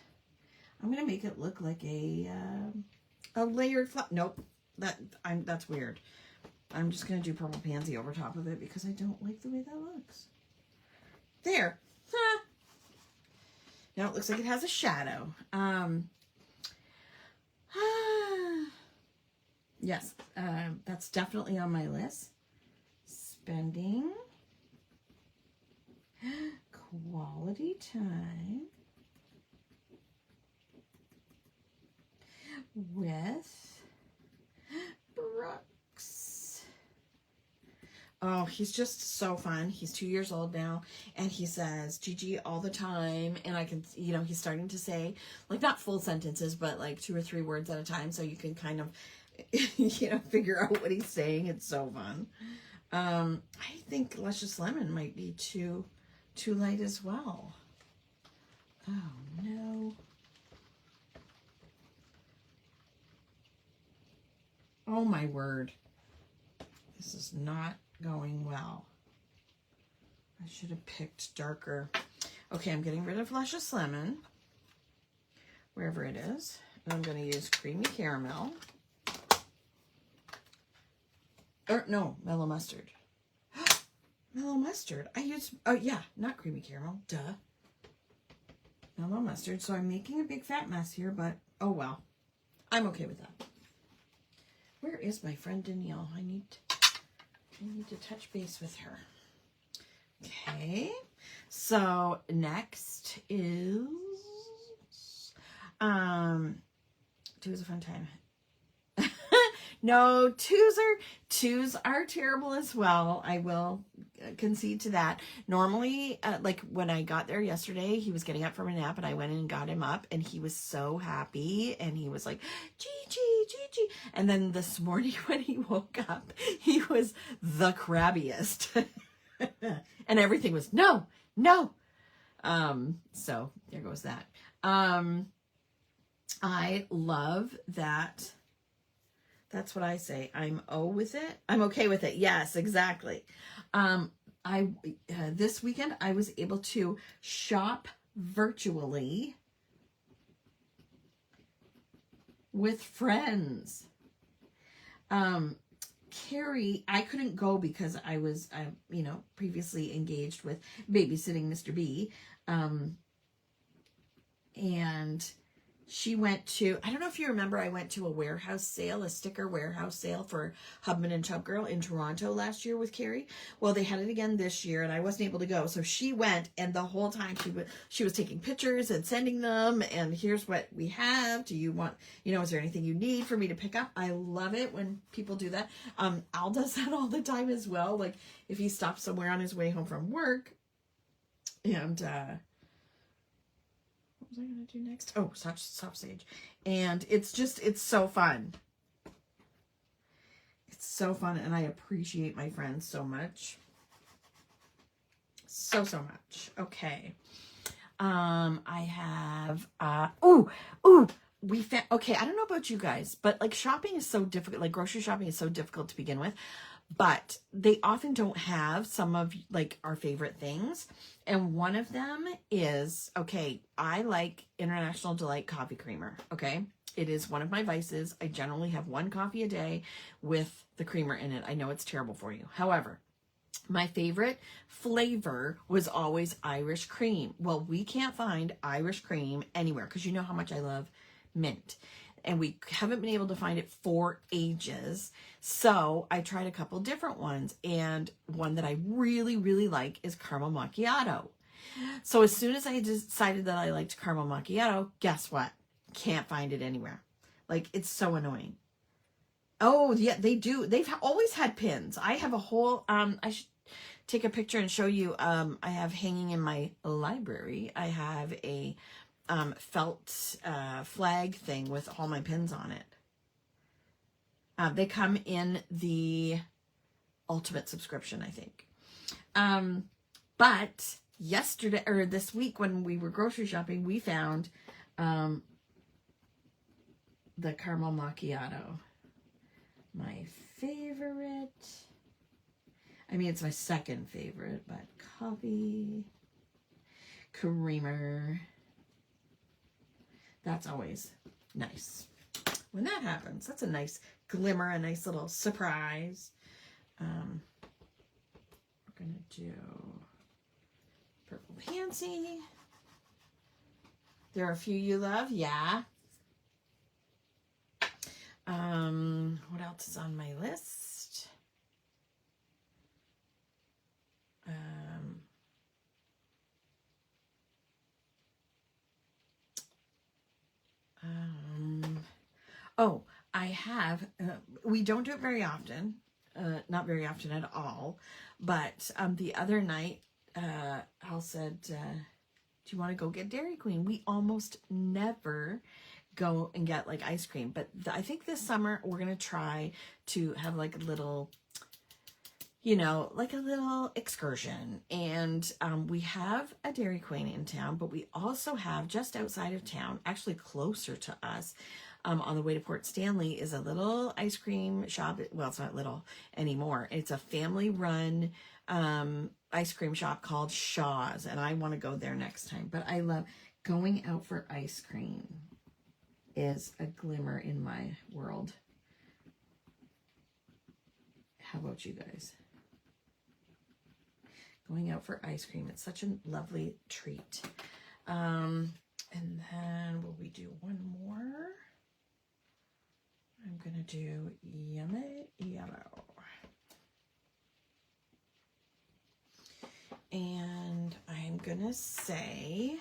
I'm gonna make it look like a layered flower. Nope, that's weird. I'm just gonna do purple pansy over top of it because I don't like the way that looks. There. Huh. Now it looks like it has a shadow. Yes, that's definitely on my list. Spending quality time with Brooks. Oh, he's just so fun. He's 2 years old now, and he says Gigi all the time, and I can, he's starting to say, like, not full sentences, but like 2 or 3 words at a time, so you can kind of, figure out what he's saying. It's so fun. I think Luscious Lemon might be too light as well. Oh, no. Oh, my word. This is not going well. I should have picked darker. Okay, I'm getting rid of Luscious Lemon, wherever it is. And I'm going to use Creamy Caramel. Or, no, Mellow Mustard. Mellow Mustard. Oh, yeah, not Creamy Caramel. Duh. Mellow Mustard. So I'm making a big fat mess here, but oh well. I'm okay with that. Where is my friend Danielle? I need to touch base with her. Okay. So next is two is a fun time. No, twos are terrible as well. I will concede to that. Normally, like when I got there yesterday, he was getting up from a nap and I went in and got him up and he was so happy and he was like, Gigi, Gigi. And then this morning when he woke up, he was the crabbiest. And everything was, no. So there goes that. I love that. That's what I say. I'm with it. I'm okay with it. Yes, exactly. This weekend I was able to shop virtually with friends. Carrie, I couldn't go because I was, previously engaged with babysitting Mr. B. And she went to, I don't know if you remember, I went to a warehouse sale, a sticker warehouse sale for Hubman and Chub Girl in Toronto last year with Carrie. Well, they had it again this year and I wasn't able to go. So she went and the whole time she was taking pictures and sending them. And here's what we have. Do you want, is there anything you need for me to pick up? I love it when people do that. Al does that all the time as well. Like if he stops somewhere on his way home from work and, what was I going to do next? Oh, soft sage. And it's so fun. It's so fun. And I appreciate my friends so much. So much. Okay. I have, we found, okay, I don't know about you guys, but like shopping is so difficult. Like grocery shopping is so difficult to begin with. But they often don't have some of like our favorite things. And one of them is, okay, I like International Delight coffee creamer. Okay. It is one of my vices. I generally have 1 coffee a day with the creamer in it. I know it's terrible for you. However, my favorite flavor was always Irish cream. Well, we can't find Irish cream anywhere because you know how much I love mint. And we haven't been able to find it for ages. So I tried a couple different ones. And one that I really, really like is caramel macchiato. So as soon as I decided that I liked caramel macchiato, guess what? Can't find it anywhere. Like, it's so annoying. Oh, yeah, they do. They've always had pins. I have a whole, I should take a picture and show you. I have hanging in my library. I have a felt flag thing with all my pins on it. They come in the ultimate subscription, I think. But yesterday or this week when we were grocery shopping, we found the caramel macchiato. My favorite. I mean, it's my second favorite, but coffee, creamer. That's always nice. When that happens, that's a nice glimmer, a nice little surprise. We're going to do purple Pansy. There are a few you love, yeah. What else is on my list? Oh, I have, we don't do it very often, not very often at all, but the other night, Al said, do you want to go get Dairy Queen? We almost never go and get like ice cream, but I think this summer we're going to try to have like a little, you know, like a little excursion. And we have a Dairy Queen in town, but we also have just outside of town, actually closer to us, on the way to Port Stanley, is a little ice cream shop. Well, it's not little anymore. It's a family-run ice cream shop called Shaw's, and I want to go there next time. But I love going out for ice cream. Is a glimmer in my world. How about you guys? Going out for ice cream. It's such a lovely treat. And then will we do one more? I'm going to do Yummy Yellow. And I'm going to say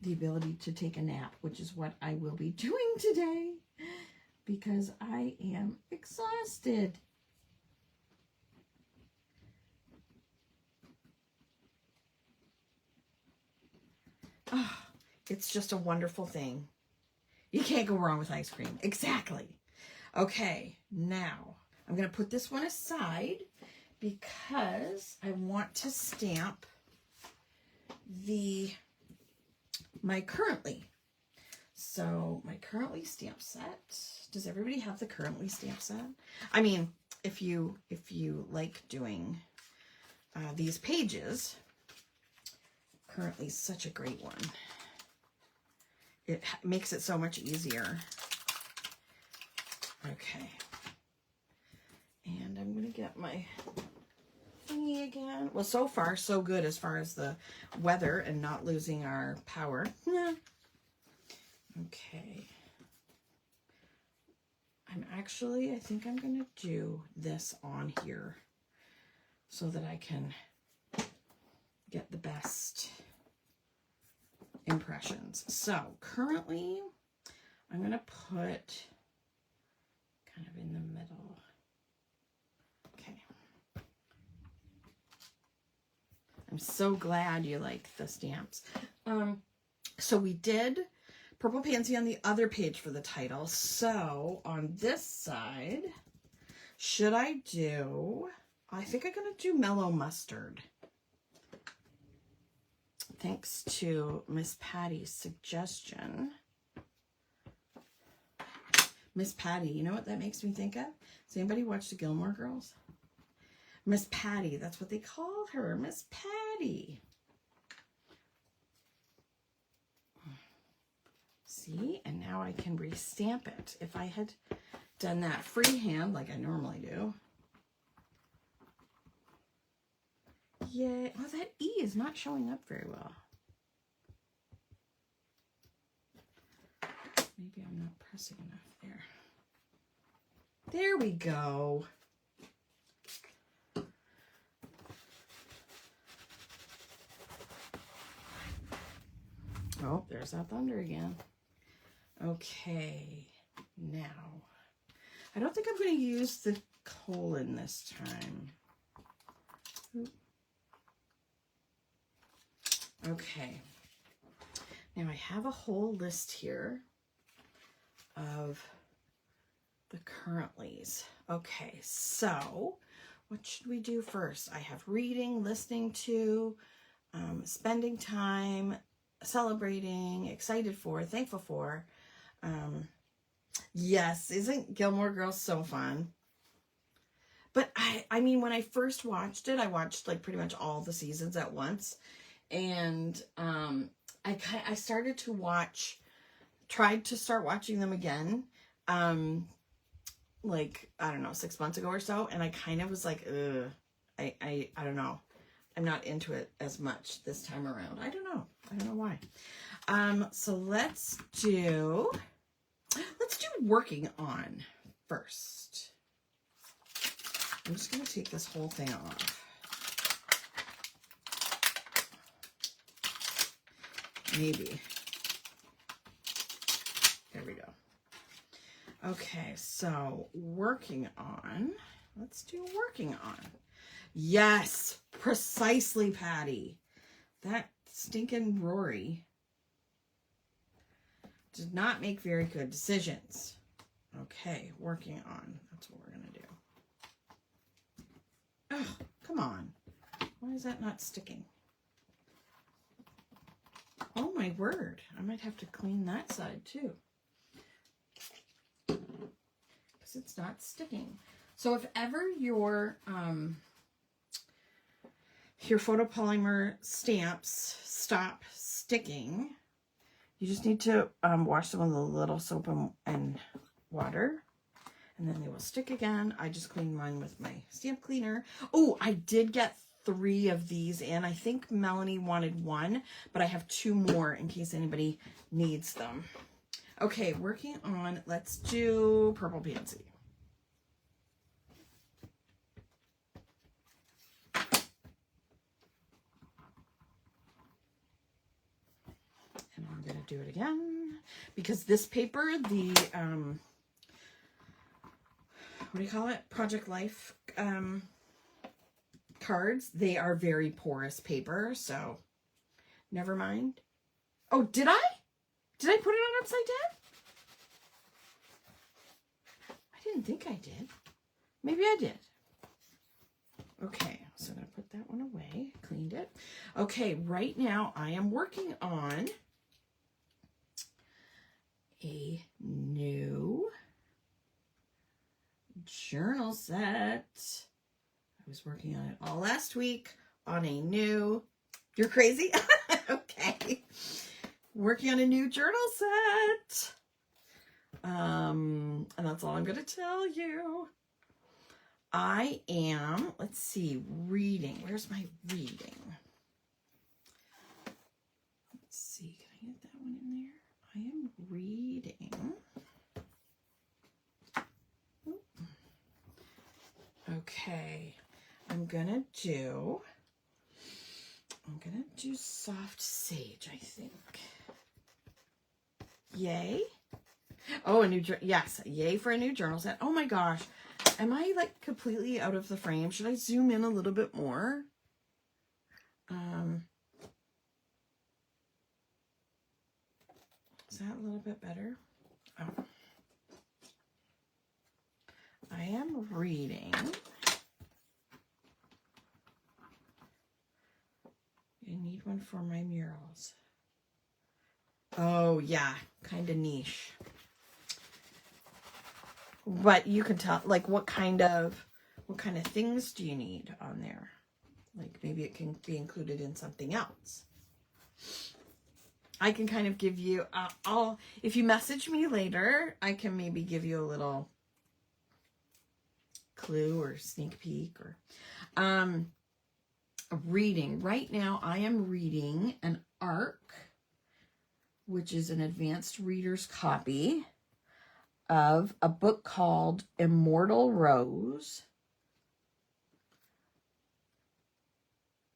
the ability to take a nap, which is what I will be doing today because I am exhausted. Oh, it's just a wonderful thing. You can't go wrong with ice cream. Exactly. Okay, now I'm going to put this one aside because I want to stamp my currently. So my currently stamp set. Does everybody have the currently stamp set? I mean, if you like doing these pages, currently is such a great one. It makes it so much easier. Okay. And I'm going to get my thingy again. Well, so far, so good as far as the weather and not losing our power. Okay. I think I'm going to do this on here so that I can get the best impressions. So currently I'm going to put kind of in the middle. Okay. I'm so glad you like the stamps. So we did Purple Pansy on the other page for the title. So on this side, should I do, I think I'm going to do Mellow Mustard. Thanks to Miss Patty's suggestion. Miss Patty, you know what that makes me think of? Does anybody watch the Gilmore Girls? Miss Patty, that's what they call her, Miss Patty. See, and now I can restamp it. If I had done that freehand like I normally do. Yeah, well, that E is not showing up very well. Maybe I'm not pressing enough there. There we go. Oh, there's that thunder again. Okay, now, I don't think I'm going to use the colon this time. Oop. Okay, now I have a whole list here of the currentlies. Okay, so what should we do first? I have reading, listening to, spending time, celebrating, excited for, thankful for. Yes, isn't Gilmore Girls so fun? But I mean, when I first watched it, I watched like pretty much all the seasons at once. And I started to tried to start watching them again. Like, I don't know, 6 months ago or so. And I kind of was like, ugh, I don't know. I'm not into it as much this time around. I don't know why. So let's do working on first. I'm just going to take this whole thing off. Maybe. There we go. Okay, so working on. Let's do working on. Yes, precisely, Patty. That stinking Rory did not make very good decisions. Okay, working on. That's what we're going to do. Oh, come on. Why is that not sticking? Oh, my word. I might have to clean that side, too. Because it's not sticking. So if ever your photopolymer stamps stop sticking, you just need to wash them with a little soap and water, and then they will stick again. I just cleaned mine with my stamp cleaner. Oh, I did get 3 of these in. I think Melanie wanted 1, but I have 2 more in case anybody needs them. Okay, working on, let's do Purple Pansy. And I'm going to do it again because this paper, the, what do you call it? Project Life cards, they are very porous paper, so never mind. Oh, did I? Did I put it on upside down? I didn't think I did. Maybe I did. Okay, so I'm going to put that one away. Cleaned it. Okay, right now I am working on a new journal set. I was working on it all last week on a new... You're crazy? Okay. Working on a new journal set. And that's all I'm going to tell you. I am, let's see, reading. Where's my reading? Let's see, can I get that one in there? I am reading. Okay, I'm gonna do Soft Sage, I think. Yay. Oh, a new, yes, yay for a new journal set. Oh my gosh. Am I like completely out of the frame? Should I zoom in a little bit more? Is that a little bit better? Oh. I am reading. I need one for my murals. Oh yeah, kind of niche. But you can tell, like, what kind of things do you need on there? Like, maybe it can be included in something else. I can kind of give you, if you message me later, I can maybe give you a little clue or sneak peek or, reading. Right now, I am reading an ARC, which is an advanced reader's copy of a book called Immortal Rose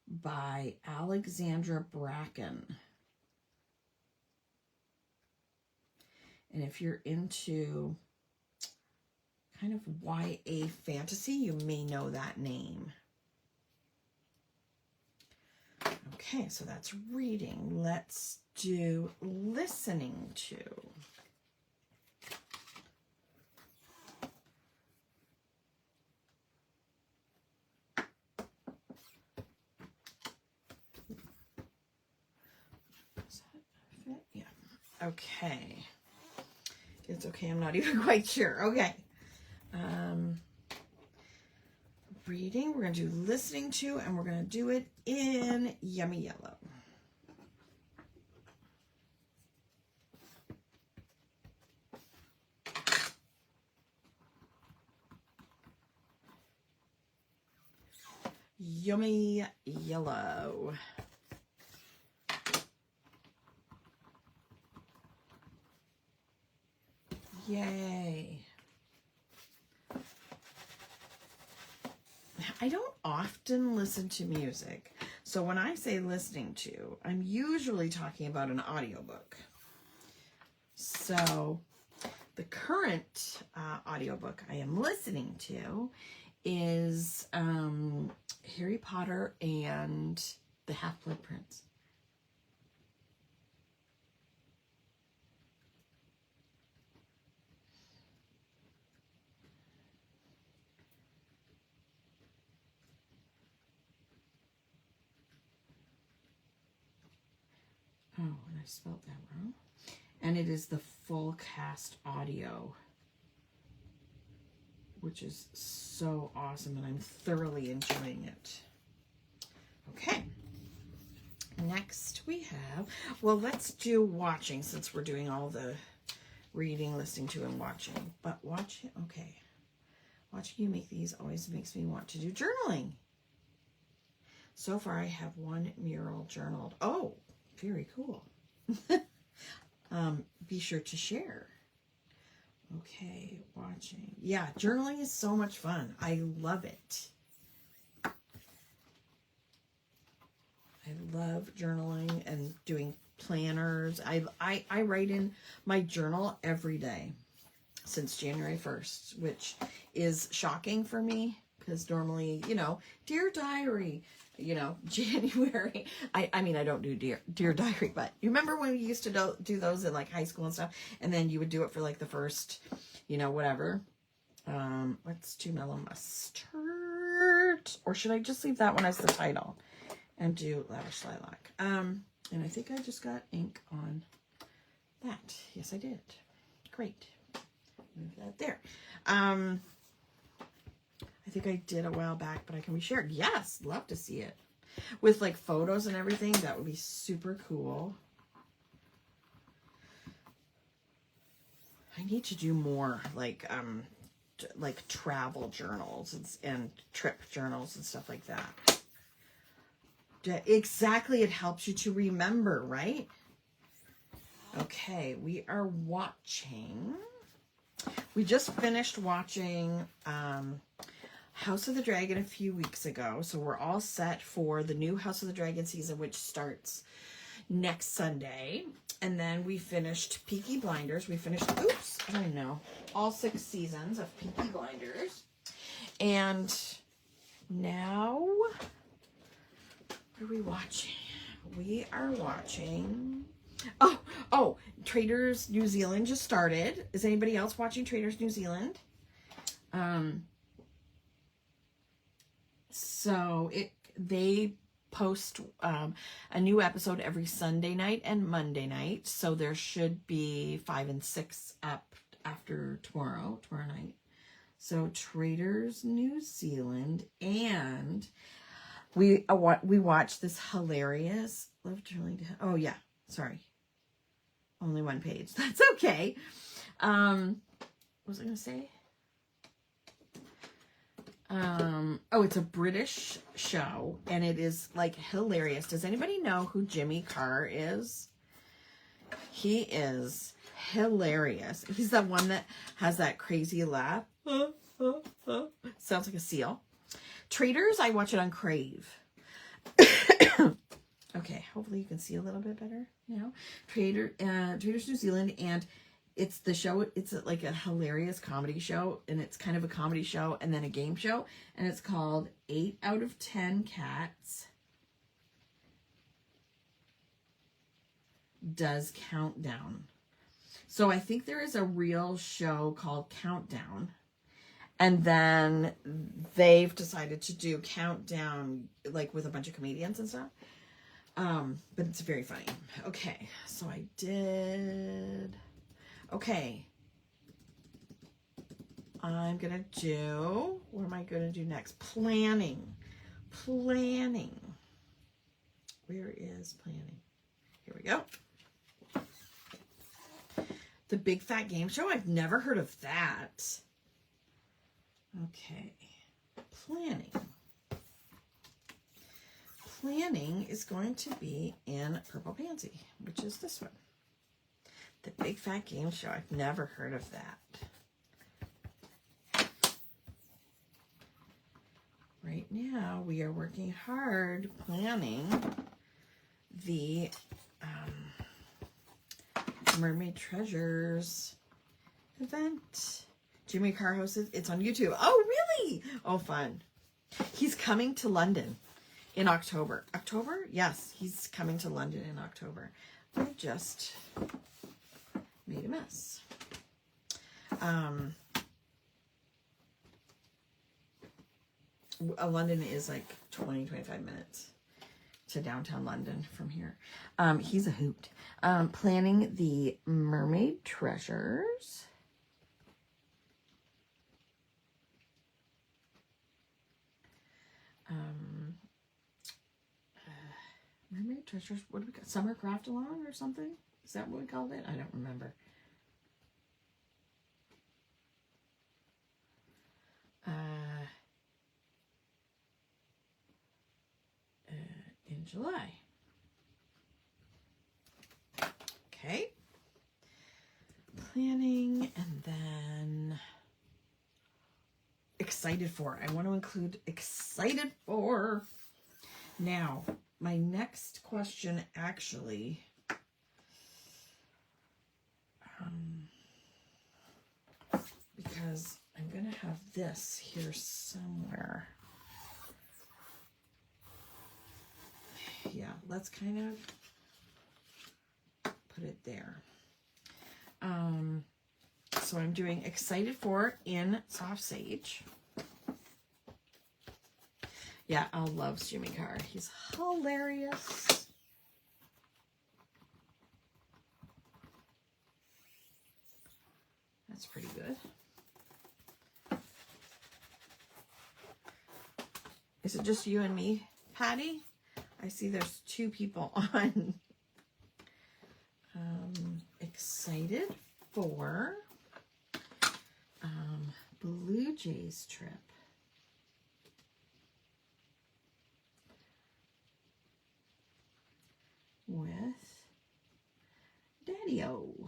by Alexandra Bracken. And if you're into kind of YA fantasy, you may know that name. Okay, so that's reading. Let's do listening to. Okay. It's okay. I'm not even quite sure. Okay. Reading. We're going to do listening to, and we're going to do it in Yummy Yellow. Yummy Yellow. Yay. I don't often listen to music. So when I say listening to, I'm usually talking about an audiobook. So the current audiobook I am listening to is Harry Potter and the Half-Blood Prince. Oh, and I spelled that wrong. And it is the full cast audio, which is so awesome, and I'm thoroughly enjoying it. Okay. Next we have, well, let's do watching, since we're doing all the reading, listening to, and watching. But watching, okay. Watching you make these always makes me want to do journaling. So far I have one mural journaled. Oh, very cool. Be sure to share. Okay, watching. Yeah, journaling is so much fun. I love it. I love journaling and doing planners. I write in my journal every day since January 1st, which is shocking for me because normally, you know, Dear Diary, you know, January. I mean, I don't do Dear Diary, but you remember when we used to do those in like high school and stuff, and then you would do it for like the first, you know, whatever. Let's do Mellow Mustard, or should I just leave that one as the title and do Lavish Lilac? And I think I just got ink on that. Yes, I did. Great. Move that there. I think I did a while back, but I can be shared. Yes, love to see it. With like photos and everything, that would be super cool. I need to do more like travel journals and trip journals and stuff like that. Exactly, it helps you to remember, right? Okay, we are watching. We just finished watching House of the Dragon a few weeks ago, so we're all set for the new House of the Dragon season, which starts next Sunday. And then we finished Peaky Blinders. We finished, oops, I don't know, all 6 seasons of Peaky Blinders. And now, what are we watching? We are watching, oh, Traders New Zealand just started. Is anybody else watching Traders New Zealand? So they post a new episode every Sunday night and Monday night. So there should be 5 and 6 up after tomorrow night. So Traders New Zealand, and we watched this hilarious Love Journaling to, oh yeah, sorry, only 1 page. That's okay. What was I gonna say? Oh, it's a British show, and it is like hilarious. Does anybody know who Jimmy Carr is? He is hilarious. He's the one that has that crazy laugh. Sounds like a seal. Traders, I watch it on Crave. Okay, hopefully you can see a little bit better now. Traders New Zealand, and it's the show, it's like a hilarious comedy show, and it's kind of a comedy show and then a game show, and it's called 8 out of 10 Cats Does Countdown. So I think there is a real show called Countdown, and then they've decided to do Countdown like with a bunch of comedians and stuff. But it's very funny. Okay, so I did, okay. I'm gonna do, what am I gonna do next? Planning. Planning. Where is planning? Here we go. The Big Fat Game Show. I've never heard of that. Okay. Planning. Planning is going to be in Purple Pansy, which is this one. The Big Fat Game Show. I've never heard of that. Right now, we are working hard planning the Mermaid Treasures event. Jimmy Carr hosted. It's on YouTube. Oh, really? Oh, fun. He's coming to London in October. October? Yes, he's coming to London in October. I just made a mess. London is like 20-25 minutes to downtown London from here. He's a hoot. Planning the Mermaid Treasures. Mermaid Treasures, what do we call it? Summer Craft Along or something? Is that what we called it? I don't remember. In July. Okay. Planning, and then excited for. I want to include excited for. Now, my next question actually, because I'm going to have this here somewhere. Yeah, let's kind of put it there. So I'm doing excited for in Soft Sage. Yeah, Al loves Jimmy Carr. He's hilarious. That's pretty good. Is it just you and me, Patty? I see there's 2 people on. Excited for Blue Jays trip. With Daddy-O.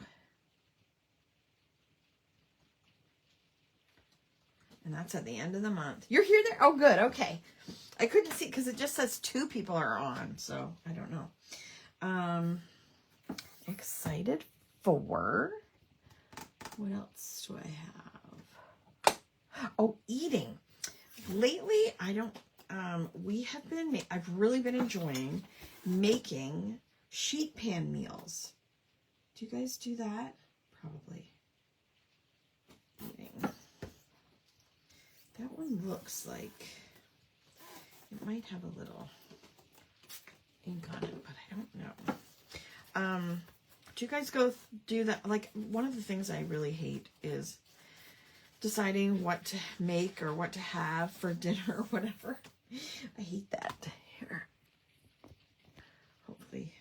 And that's at the end of the month. You're here there? Oh, good. Okay. I couldn't see because it just says 2 people are on. So I don't know. Excited for. What else do I have? Oh, eating. Lately, I don't. I've really been enjoying making sheet pan meals. Do you guys do that? Probably. Eating. That one looks like it might have a little ink on it, but I don't know. Do you guys go do that? Like, one of the things I really hate is deciding what to make or what to have for dinner or whatever. I hate that. Here. Hopefully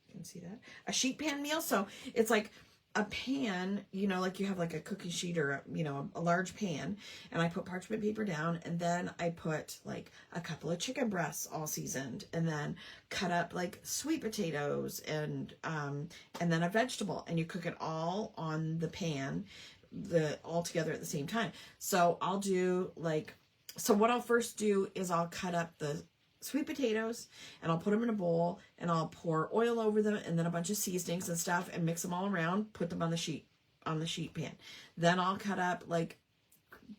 you can see that. A sheet pan meal. So it's like a pan, you know, like you have like a cookie sheet or, a large pan, and I put parchment paper down, and then I put like a couple of chicken breasts all seasoned, and then cut up like sweet potatoes and then a vegetable, and you cook it all on the pan, all together at the same time. So I'll do so what I'll first do is I'll cut up the sweet potatoes, and I'll put them in a bowl, and I'll pour oil over them, and then a bunch of seasonings and stuff, and mix them all around, put them on the sheet pan. Then I'll cut up like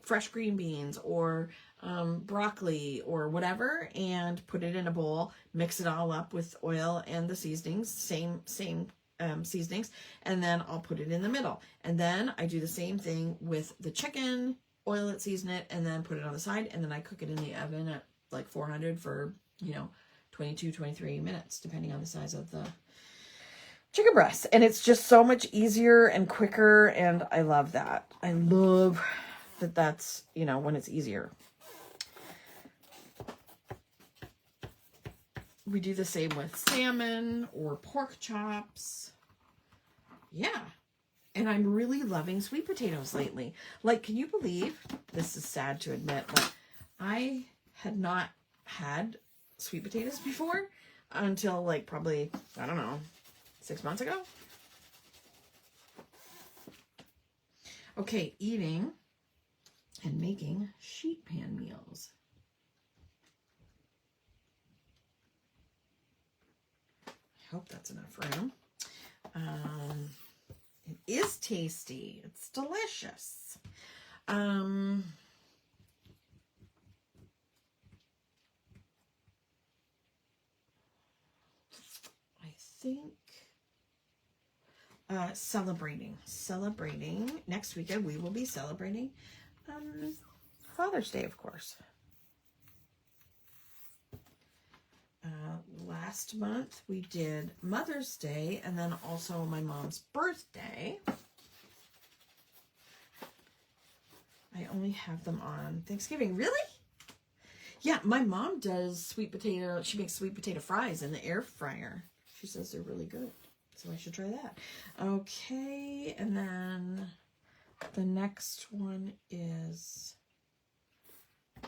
fresh green beans or broccoli or whatever, and put it in a bowl, mix it all up with oil and the seasonings, same seasonings, and then I'll put it in the middle. And then I do the same thing with the chicken, oil it, season it, and then put it on the side, and then I cook it in the oven at like 400 for, 22, 23 minutes, depending on the size of the chicken breast. And it's just so much easier and quicker. And I love that. I love that that's, you know, when it's easier. We do the same with salmon or pork chops. Yeah. And I'm really loving sweet potatoes lately. Like, can you believe, this is sad to admit, but I had not had sweet potatoes before until like probably, I don't know, 6 months ago. Okay, eating and making sheet pan meals. I hope that's enough room. It is tasty. It's delicious. I think celebrating next weekend. We will be celebrating Father's Day, of course. Last month we did Mother's Day and then also my mom's birthday. I only have them on Thanksgiving. Really? Yeah, my mom does sweet potato. She makes sweet potato fries in the air fryer. She says they're really good. So I should try that. Okay, and then the next one is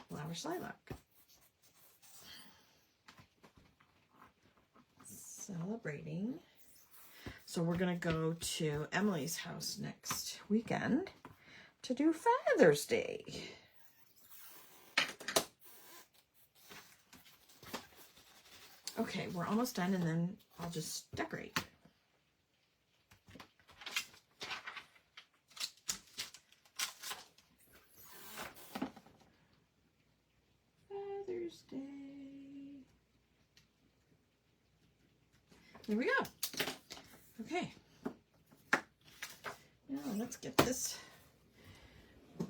lavish lilac. Celebrating. So we're going to go to Emily's house next weekend to do Father's Day. Okay, we're almost done and then I'll just decorate. Father's Day. There we go. Okay. Now let's get this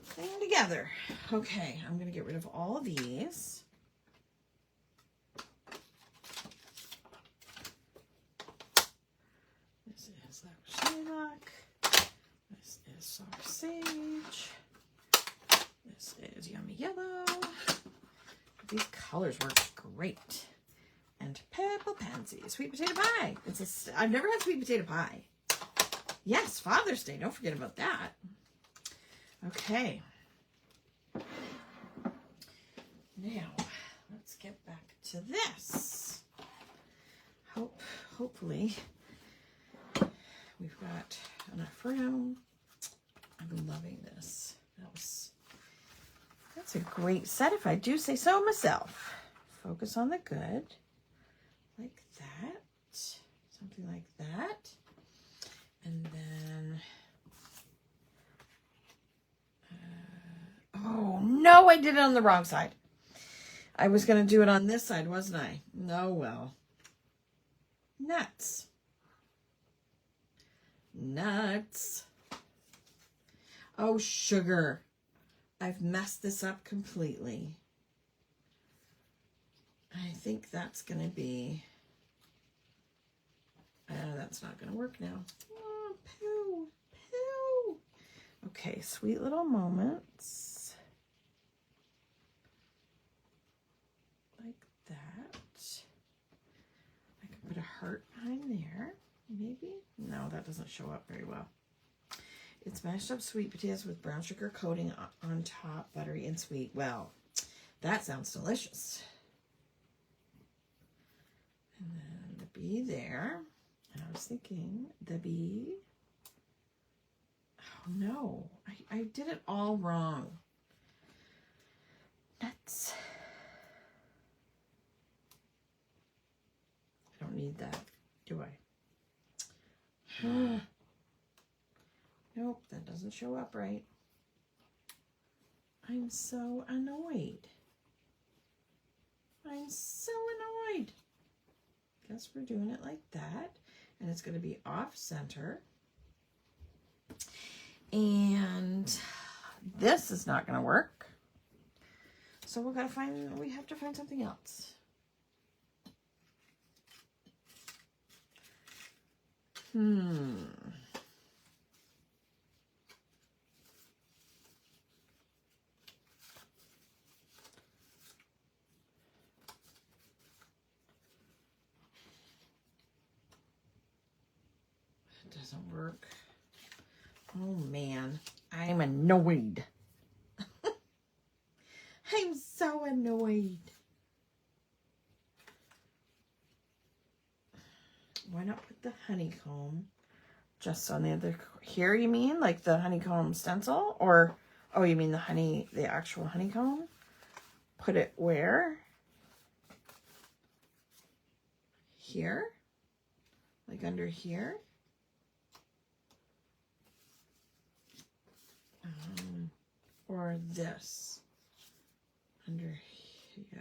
thing together. Okay, I'm going to get rid of all of these. This is lavish lilac. This is soft sage. This is yummy yellow. These colors work great. And purple pansy, sweet potato pie. I've never had sweet potato pie. Yes, Father's Day. Don't forget about that. Okay. Now, let's get back to this. Hopefully, we've got enough room. I'm loving this. That's a great set, if I do say so myself. Focus on the good. Like that. Something like that. And then... oh, no, I did it on the wrong side. I was going to do it on this side, wasn't I? No, well. Nuts. Nuts. Oh, sugar. I've messed this up completely. I think that's going to be... that's not going to work now. Oh, poo. Poo. Okay, sweet little moments. Like that. I could put a heart behind there, maybe. No, that doesn't show up very well. It's mashed up sweet potatoes with brown sugar coating on top, buttery and sweet. Well, that sounds delicious. And then the bee there. And I was thinking the bee. Oh no, I did it all wrong. Nuts. I don't need that, do I? Nope, that doesn't show up right. I'm so annoyed. I'm so annoyed. Guess we're doing it like that. And it's going to be off center. And this is not going to work. So we have to find something else. It doesn't work. Oh man, I'm annoyed. I'm so annoyed. Why not put the honeycomb just on the other here, you mean? Like the honeycomb stencil? Or, oh, you mean the actual honeycomb? Put it where? Here? Like under here? Or this? Under, yeah,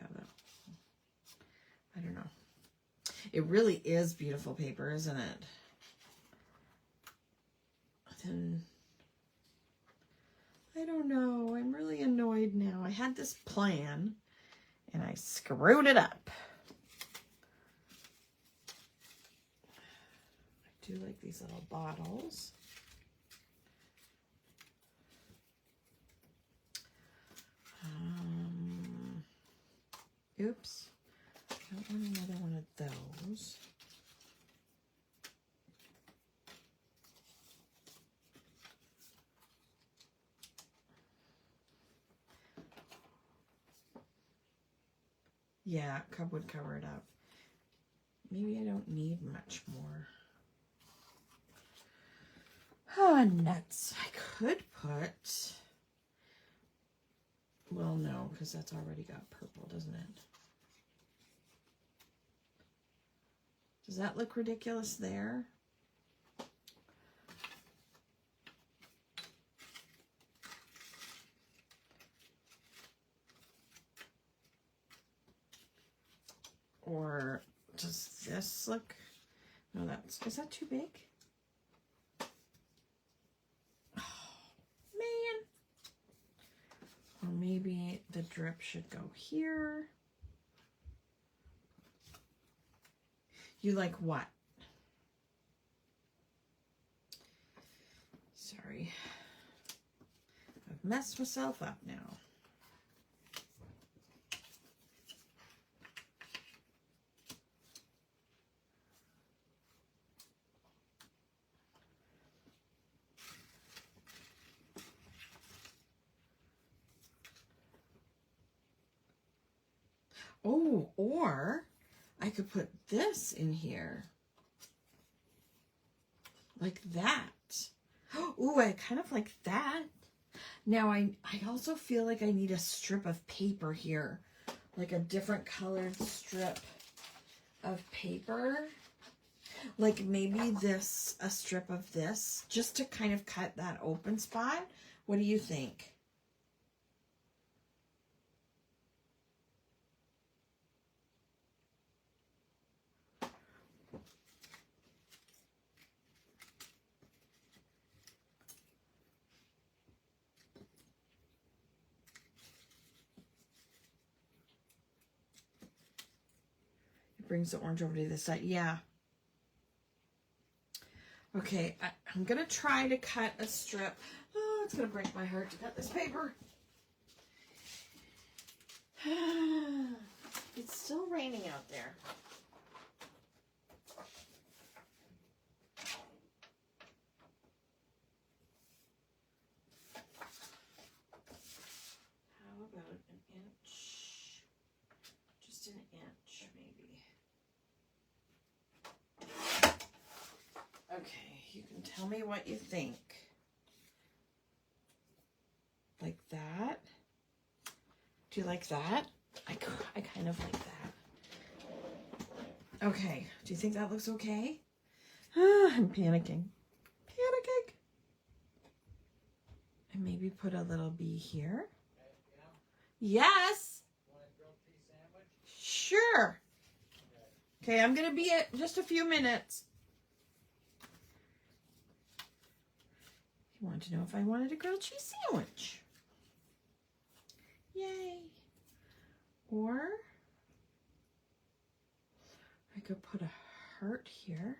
I don't know. It really is beautiful paper, isn't it? Then, I don't know. I'm really annoyed now. I had this plan and I screwed it up. I do like these little bottles. Oops. I don't want another one of those. Yeah, cup would cover it up. Maybe I don't need much more. Oh, nuts. I could put... Well, no, because that's already got purple, doesn't it? Does that look ridiculous there? Or does this look... No, is that too big? Or maybe the drip should go here. You like what? Sorry. I've messed myself up now. Oh, or I could put this in here. Like that. Oh, I kind of like that. Now, I also feel like I need a strip of paper here. Like a different colored strip of paper. Like maybe a strip of this. Just to kind of cut that open spot. What do you think? Brings the orange over to this side. Yeah. Okay, I'm going to try to cut a strip. Oh, it's going to break my heart to cut this paper. It's still raining out there. How about an inch? Just an inch, maybe. Okay, you can tell me what you think. Like that? Do you like that? I kind of like that. Okay, do you think that looks okay? I'm panicking. Panicking. And maybe put a little bee here. Yes. Sure. Okay, I'm going to be at just a few minutes. You wanted to know if I wanted a grilled cheese sandwich. Yay. Or I could put a heart here.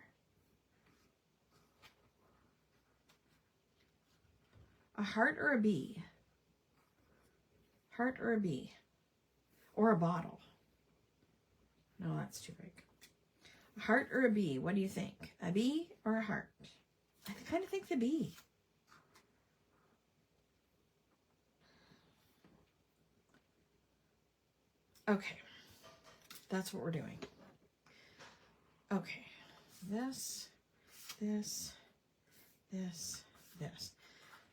A heart or a bee? Heart or a bee? Or a bottle? No, that's too big. A heart or a bee? What do you think? A bee or a heart? I kind of think the bee. Okay. That's what we're doing. Okay. This.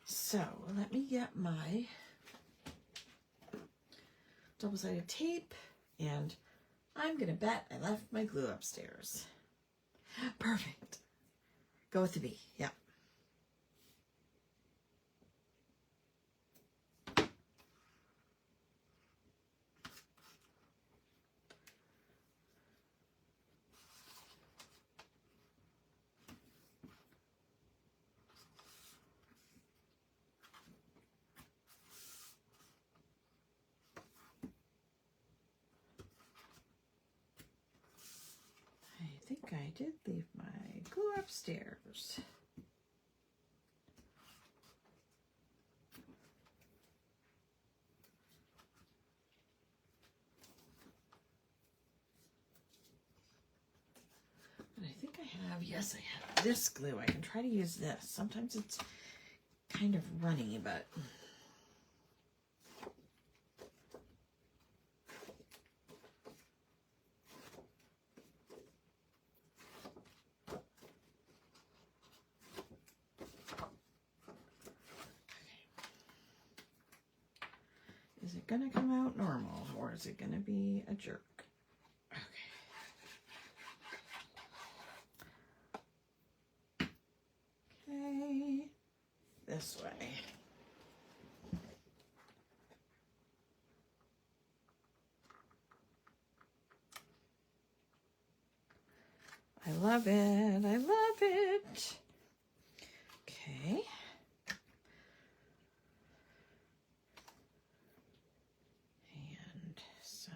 So let me get my double-sided tape, and I'm gonna bet I left my glue upstairs. Perfect. Go with the bee. Yeah. I think I did leave my glue upstairs. And I think I have, yes, I have this glue. I can try to use this. Sometimes it's kind of runny, but is it gonna come out normal or is it gonna be a jerk? Okay, this way. I love it. I love it. Okay. And some.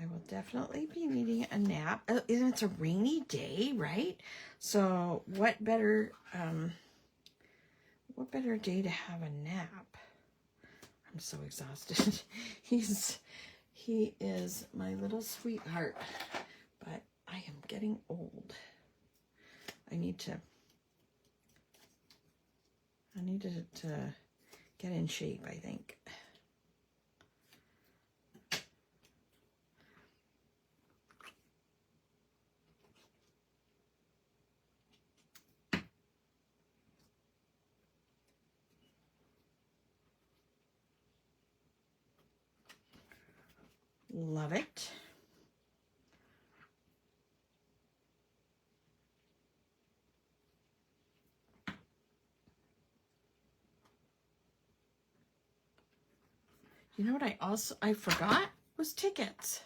I will definitely be needing a nap. And it's a rainy day, right? So what better day to have a nap? I'm so exhausted. He is my little sweetheart, but I am getting old. I need to get in shape, I think. Love it. You know what I forgot was tickets.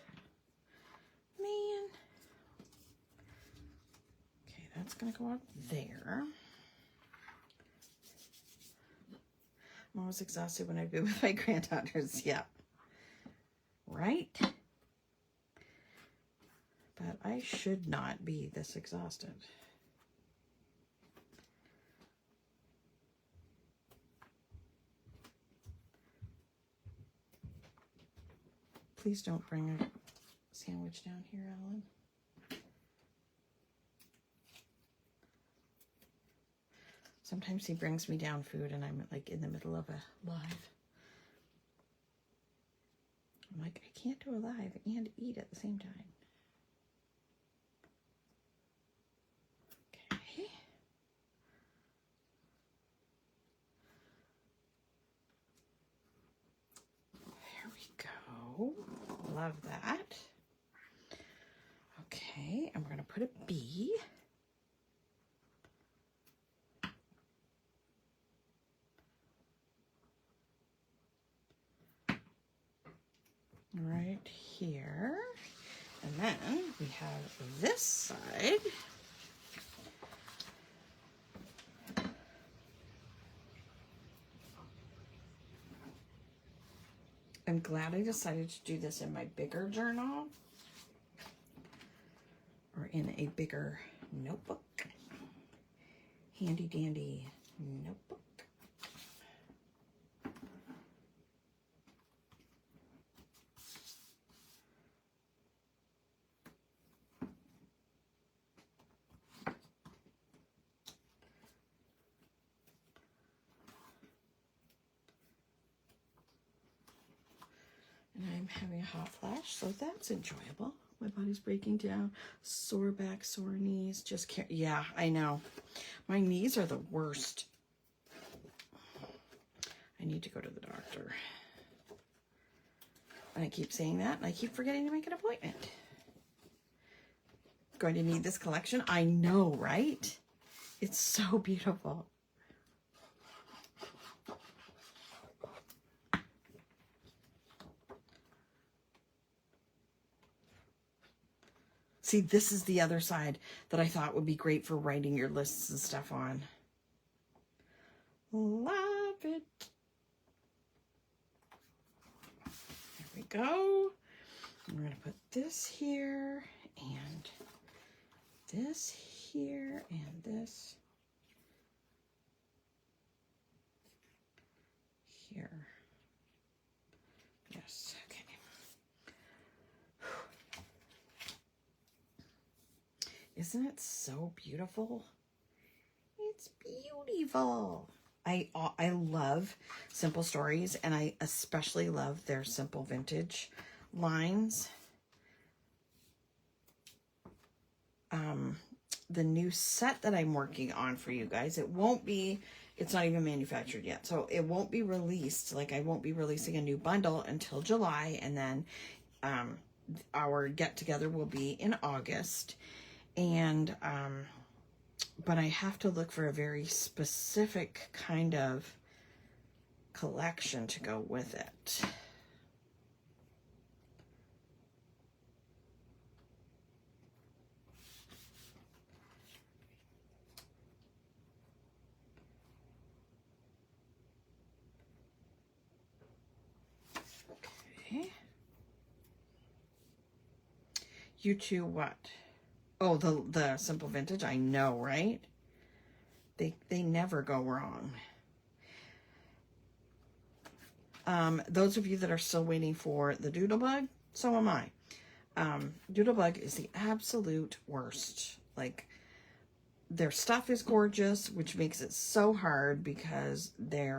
Man. Okay, that's gonna go up there. I'm always exhausted when I've been with my granddaughters. Yeah. Right? But I should not be this exhausted. Please don't bring a sandwich down here, Alan. Sometimes he brings me down food and I'm like in the middle of a live. I'm like, I can't do a live and eat at the same time. Okay. There we go. Love that. Okay, and we're going to put a bee. Right here. And then we have this side. I'm glad I decided to do this in my bigger journal, or or in a bigger notebook. Handy dandy notebook. And I'm having a hot flash, so that's enjoyable. My body's breaking down. Sore back, sore knees. Just can't. Yeah, I know. My knees are the worst. I need to go to the doctor. And I keep saying that, and I keep forgetting to make an appointment. Going to need this collection. I know, right? It's so beautiful. See, this is the other side that I thought would be great for writing your lists and stuff on. Love it. There we go. We're going to put this here and this here and this here. Yes, okay. Isn't it so beautiful? It's beautiful. I love Simple Stories, and I especially love their Simple Vintage lines. The new set that I'm working on for you guys, it's not even manufactured yet, so it won't be released. Like, I won't be releasing a new bundle until July, and then our get-together will be in August. And but I have to look for a very specific kind of collection to go with it. Okay. You two what? Oh, the Simple Vintage, I know, right? They never go wrong. Those of you that are still waiting for the Doodlebug, so am I. Doodlebug is the absolute worst. Like, their stuff is gorgeous, which makes it so hard because they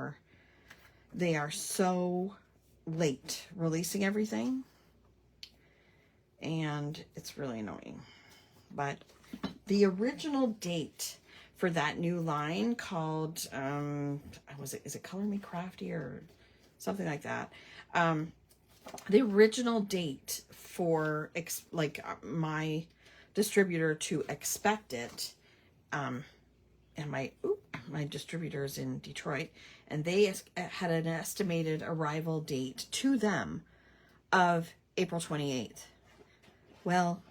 are so late releasing everything, and it's really annoying. But the original date for that new line called, is it Color Me Krafty or something like that? The original date for my distributor to expect it, and my distributor is in Detroit, and they had an estimated arrival date to them of April 28th. Well,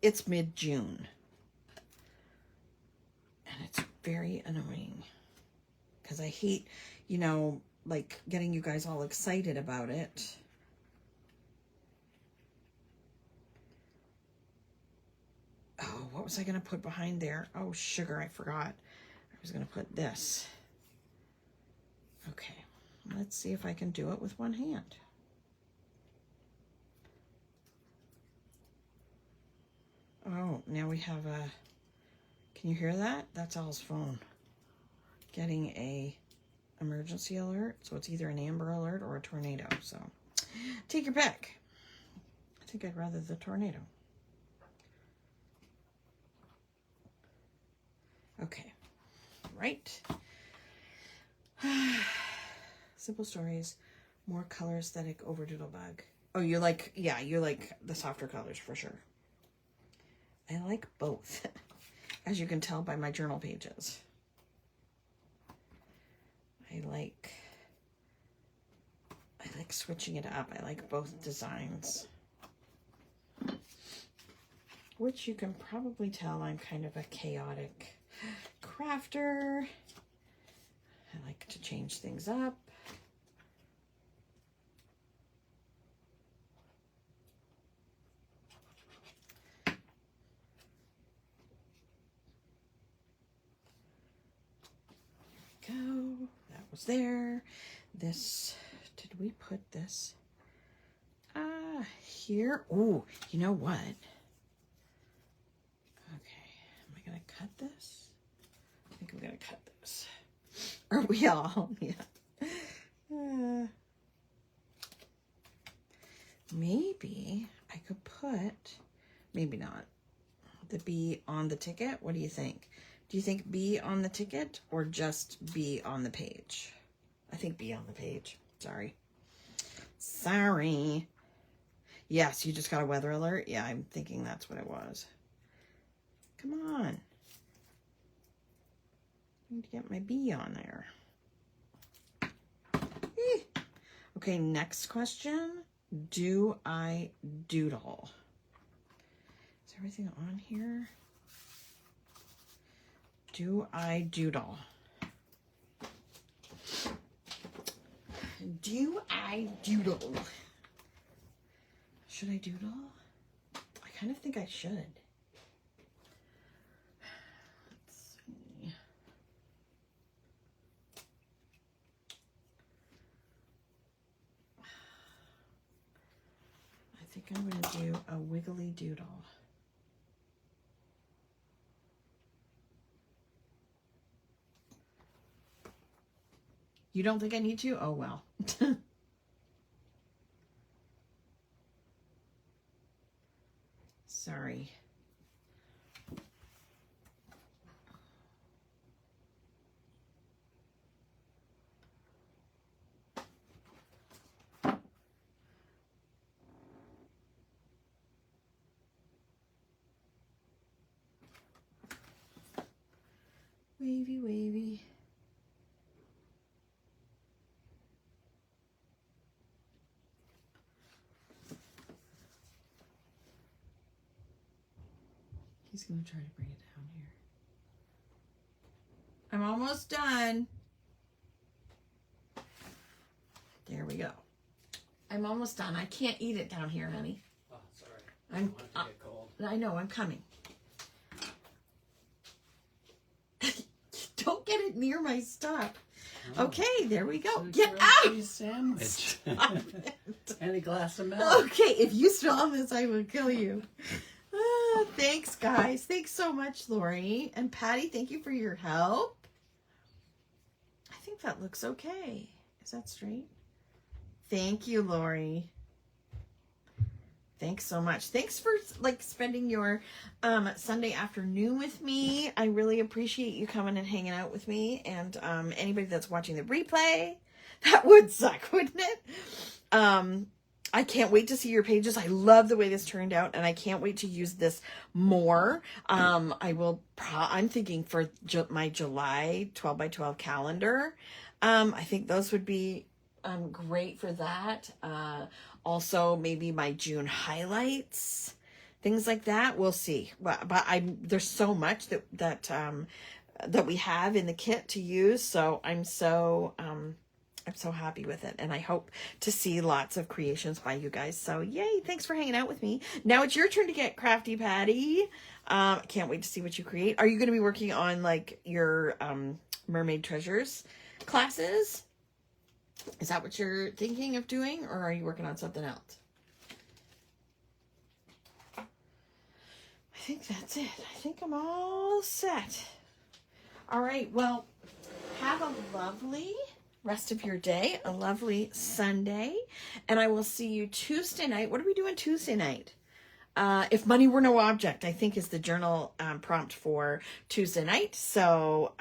it's mid-June, and it's very annoying because I hate, like, getting you guys all excited about it. Oh, what was I going to put behind there? Oh, sugar, I forgot. I was going to put this. Okay, let's see if I can do it with one hand. Oh, now we have a, can you hear that? That's Al's phone. Getting a emergency alert. So it's either an Amber Alert or a tornado. So take your pick. I think I'd rather the tornado. Okay, right. Simple Stories, more color aesthetic over Doodlebug. Oh, you like the softer colors for sure. I like both, as you can tell by my journal pages. I like switching it up. I like both designs. Which you can probably tell I'm kind of a chaotic crafter. I like to change things up. goes there. This, did we put this here? Oh, you know what? Okay, am I gonna cut this? I think I'm gonna cut this. Are we all? Yeah. Maybe I could put, maybe not, the B on the ticket. What do you think? Do you think B on the ticket or just B on the page? I think B on the page. Sorry. Sorry. Yes, you just got a weather alert. Yeah, I'm thinking that's what it was. Come on. I need to get my B on there. Okay, next question. Do I doodle? Is everything on here? Do I doodle? Do I doodle? Should I doodle? I kind of think I should. Let's see. I think I'm going to do a wiggly doodle. You don't think I need to? Oh, well. Sorry. Wavy, wavy. He's going to try to bring it down here. I'm almost done. There we go. I'm almost done. I can't eat it down here, honey.
Oh, sorry. I want it to get cold.
I know, I'm coming. Don't get it near my stuff. Oh. Okay, there we go.
So
Get out!
Sandwich. And a glass of milk.
Okay, if you smell this, I will kill you. Thanks, guys. Thanks so much, Lori. And Patty, thank you for your help. I think that looks okay. Is that straight? Thank you, Lori. Thanks so much. Thanks for spending your Sunday afternoon with me. I really appreciate you coming and hanging out with me. And anybody that's watching the replay, that would suck, wouldn't it? I can't wait to see your pages. I love the way this turned out, and I can't wait to use this more. I'm thinking for my July 12 by 12 calendar. I think those would be great for that. Also, maybe my June highlights, things like that. We'll see. But there's so much that we have in the kit to use. So I'm so happy with it, and I hope to see lots of creations by you guys. So yay, thanks for hanging out with me. Now it's your turn to get crafty, Patty. Can't wait to see what you create. Are you going to be working on your Mermaid Treasures classes? Is that what you're thinking of doing, or are you working on something else? I think that's it. I think I'm all set. All right, well, have a lovely rest of your day, a lovely Sunday, and I will see you Tuesday night. What are we doing Tuesday night? If money were no object, I think is the journal prompt for Tuesday night. So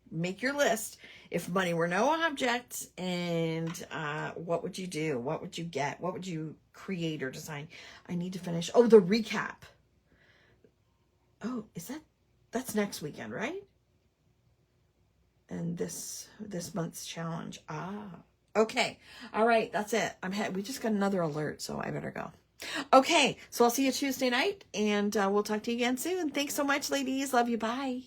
make your list. If money were no object, and what would you do? What would you get? What would you create or design? I need to finish. Oh, the recap. Oh, that's next weekend, right? And this month's challenge. Okay. All right. That's it. We just got another alert, so I better go. Okay. So I'll see you Tuesday night, and we'll talk to you again soon. Thanks so much, ladies. Love you. Bye.